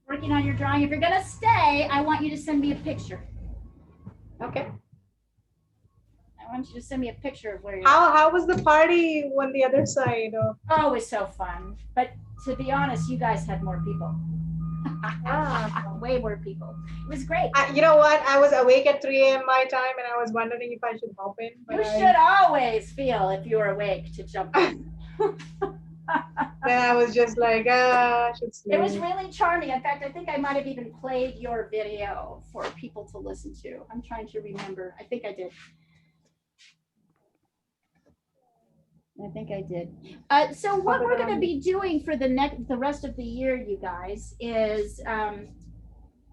working on your drawing. If you're gonna stay, I want you to send me a picture. Okay. I want you to send me a picture of where you're. How was the party on the other side? Oh, it was so fun. But to be honest, you guys had more people. Way more people. It was great. You know what? I was awake at 3 a.m. my time and I was wondering if I should hop in. You should always feel if you're awake to jump in. Then I was just like, I should sleep. It was really charming. In fact, I think I might have even played your video for people to listen to. I'm trying to remember. I think I did. So what we're going to be doing for the rest of the year, you guys, is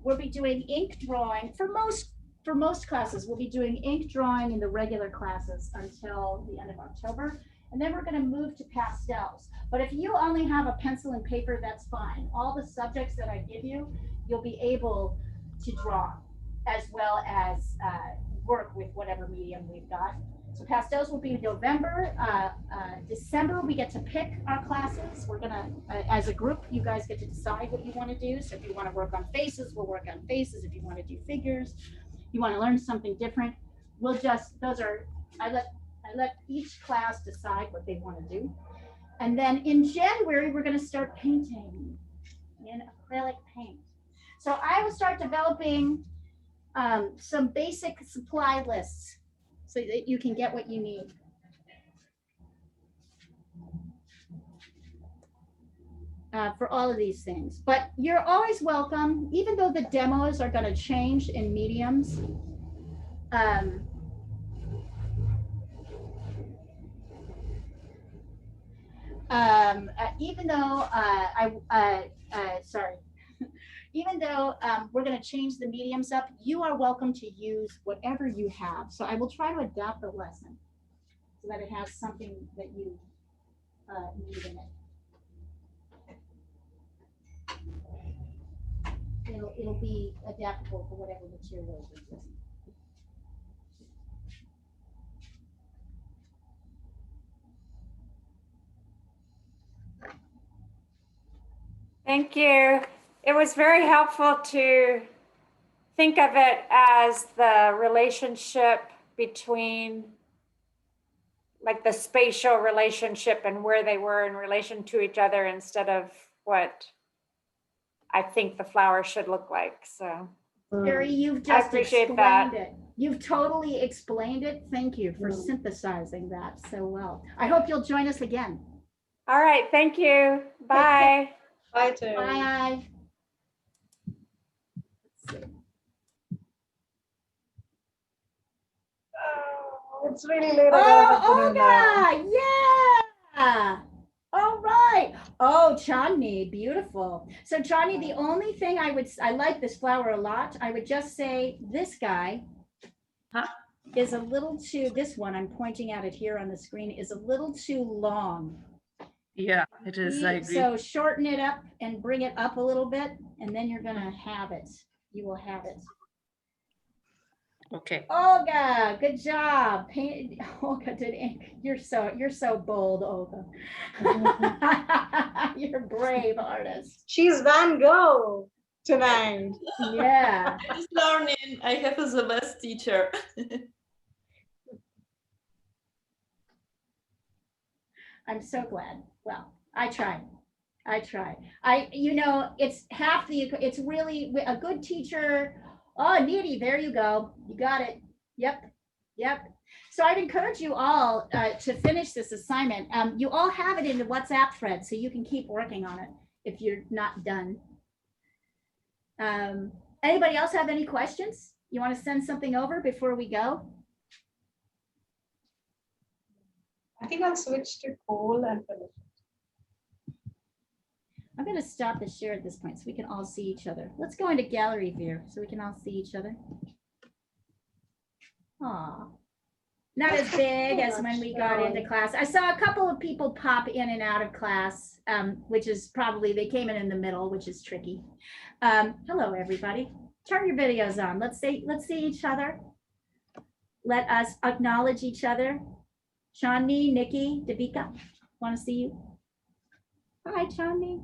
we'll be doing ink drawing for most classes. We'll be doing ink drawing in the regular classes until the end of October. And then we're going to move to pastels. But if you only have a pencil and paper, that's fine. All the subjects that I give you, you'll be able to draw as well as work with whatever medium we've got. So pastels will be in November. December, we get to pick our classes. We're going to, as a group, you guys get to decide what you want to do. So if you want to work on faces, we'll work on faces. If you want to do figures, you want to learn something different, we'll just, I let each class decide what they want to do. And then in January, we're going to start painting in acrylic paint. So I will start developing some basic supply lists so that you can get what you need. For all of these things. But you're always welcome, even though the demos are going to change in mediums. Even though even though we're going to change the mediums up, you are welcome to use whatever you have. So I will try to adapt the lesson so that it has something that you need in it. It'll be adaptable for whatever materials are using. Thank you. It was very helpful to think of it as the relationship between, like the spatial relationship and where they were in relation to each other instead of what I think the flower should look like. So Jerry, you've just appreciate explained that. it. You've totally explained it. Thank you for synthesizing that so well. I hope you'll join us again. All right. Thank you. Bye. Bye, Terry. Bye. Oh, it's really late. Oh, Olga! Yeah! All right. Oh, Chandni, beautiful. So Chandni, the only thing I like this flower a lot. I would just say this guy is a little too, this one, I'm pointing at it here on the screen, is a little too long. Yeah, it is. I agree. So shorten it up and bring it up a little bit, and then you're gonna have it. You will have it. Okay. Olga, good job. Olga did ink. You're so bold, Olga. You're a brave artist. She's Van Gogh tonight. Yeah. I'm just learning. I have as a best teacher. I'm so glad. Well, I try. It's really a good teacher. Oh, Needy, there you go. You got it. Yep. So I'd encourage you all to finish this assignment. You all have it in the WhatsApp thread, so you can keep working on it if you're not done. Anybody else have any questions? You want to send something over before we go? I think I'll switch to coal and finish. I'm going to stop the share at this point so we can all see each other. Let's go into gallery view so we can all see each other. Aw, not as big as when we got into class. I saw a couple of people pop in and out of class, which is probably, they came in the middle, which is tricky. Hello, everybody. Turn your videos on. Let's see each other. Let us acknowledge each other. Chandni, Nikki, Devika, want to see you? Hi, Chandni.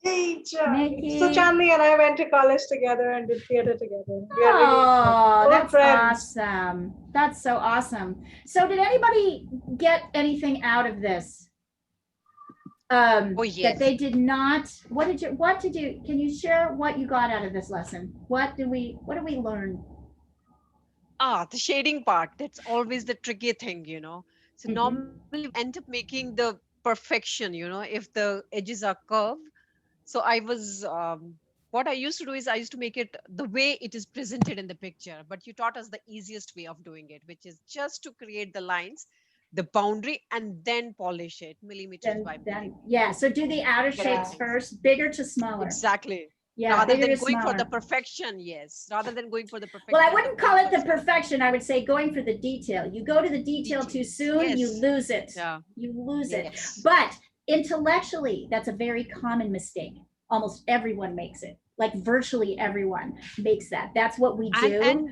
Hey, Nikki. So Chandni and I went to college together and did theater together. Oh, that's friends. awesome. That's so awesome. So did anybody get anything out of this? Oh, yes. That they did not, what did you, can you share what you got out of this lesson? What did we learn? The shading part, that's always the tricky thing, you know. So normally you end up making the perfection, if the edges are curved. So I was, what I used to do is I used to make it the way it is presented in the picture. But you taught us the easiest way of doing it, which is just to create the lines, the boundary, and then polish it millimeters by millimeters. Yeah, so do the outer shapes first, bigger to smaller. Exactly. Yeah, rather bigger than to going for the smaller. perfection, yes. Rather than going for the perfection. Well, I of wouldn't call it the pages. perfection. I would say going for the detail. You go to the detail too soon, you Yes. lose it. Yeah. You lose it. Yes. But intellectually, that's a very common mistake. Almost everyone makes it. Like virtually everyone makes that. That's what we do.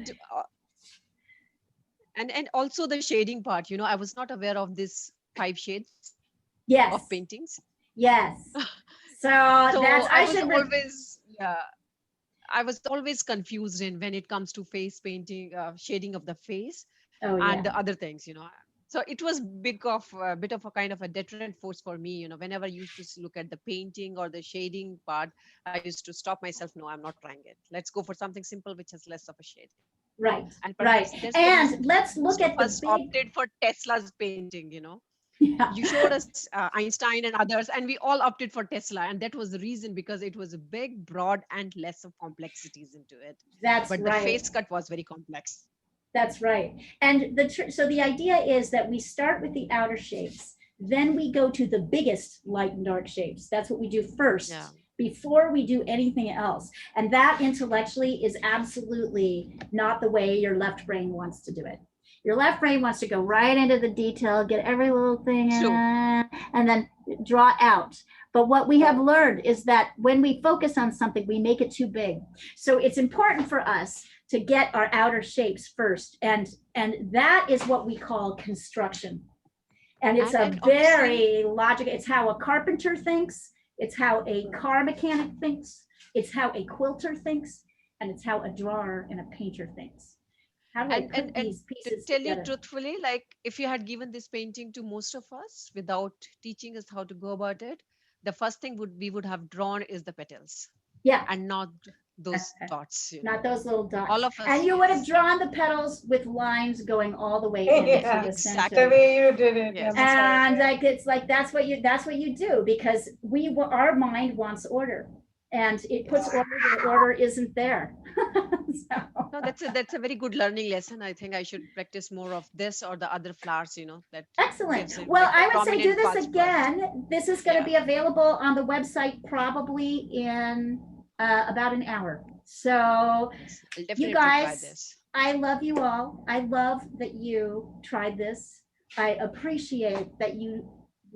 And also the shading part, I was not aware of this 5 shades Yes. of paintings. Yes. So that's I was always I was always confused in when it comes to face painting, shading of the face, and the other things, So it was bit of a kind of a deterrent force for me, whenever I used to look at the painting or the shading part, I used to stop myself. No, I'm not trying it. Let's go for something simple, which has less of a shade. Right. And right. And let's look at the big... opted for Tesla's painting, Yeah. You showed us Einstein and others, and we all opted for Tesla, and that was the reason, because it was big, broad, and less of complexities into it. That's but right. The face cut was very complex. That's right. And so the idea is that we start with the outer shapes, then we go to the biggest light and dark shapes. That's what we do first. Yeah. Before we do anything else. And that intellectually is absolutely not the way your left brain wants to do it. Your left brain wants to go right into the detail, get every little thing, and then draw out. But what we have learned is that when we focus on something, we make it too big. So it's important for us to get our outer shapes first. And that is what we call construction. And it's a very logical, it's how a carpenter thinks. It's how a car mechanic thinks. It's how a quilter thinks. And it's how a drawer and a painter thinks. How do I put these pieces to tell together? you truthfully, like if you had given this painting to most of us without teaching us how to go about it, the first thing we would have drawn is the petals. Yeah. And not those dots. Not those little dots. All of us. And you would have drawn the petals with lines going all the way into the center. The way you did it. Yes. And like it's like that's what you do, because our mind wants order, and it puts order where order isn't there. No, that's a very good learning lesson. I think I should practice more of this or the other flowers, that excellent. Well, I would say do this again. This is going to be available on the website probably in about an hour. So you guys, I love you all. I love that you tried this. I appreciate that you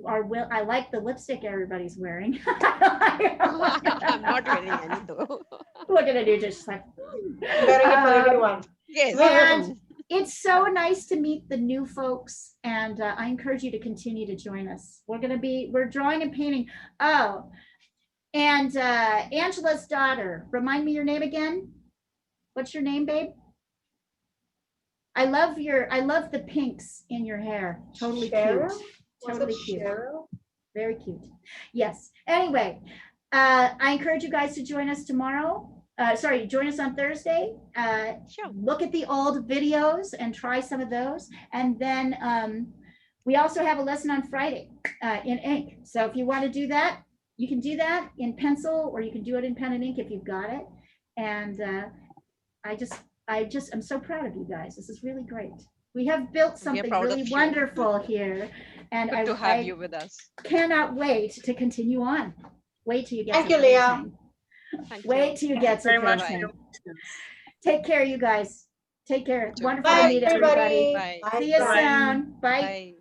are I like the lipstick everybody's wearing. I'm not wearing any though. We're gonna do just like wearing it for everyone. Yes. And it's so nice to meet the new folks, and I encourage you to continue to join us. We're drawing and painting. Oh, and Angela's daughter, remind me your name again. What's your name, babe? I love the pinks in your hair. Totally Cheryl? cute. Totally cute. Cheryl? Very cute. Yes. Anyway, I encourage you guys to join us tomorrow. Join us on Thursday. Sure. Look at the old videos and try some of those. And then we also have a lesson on Friday in ink. So if you want to do that, you can do that in pencil, or you can do it in pen and ink if you've got it. And I'm so proud of you guys. This is really great. We have built something really wonderful here. And Good to have you with us. Cannot wait to continue on. Wait till you get Thank to you, Leah. Wait till you get to finishing. Take care, you guys. Take care. Wonderful Bye, to meet everybody. Bye. See you soon. Bye. Bye.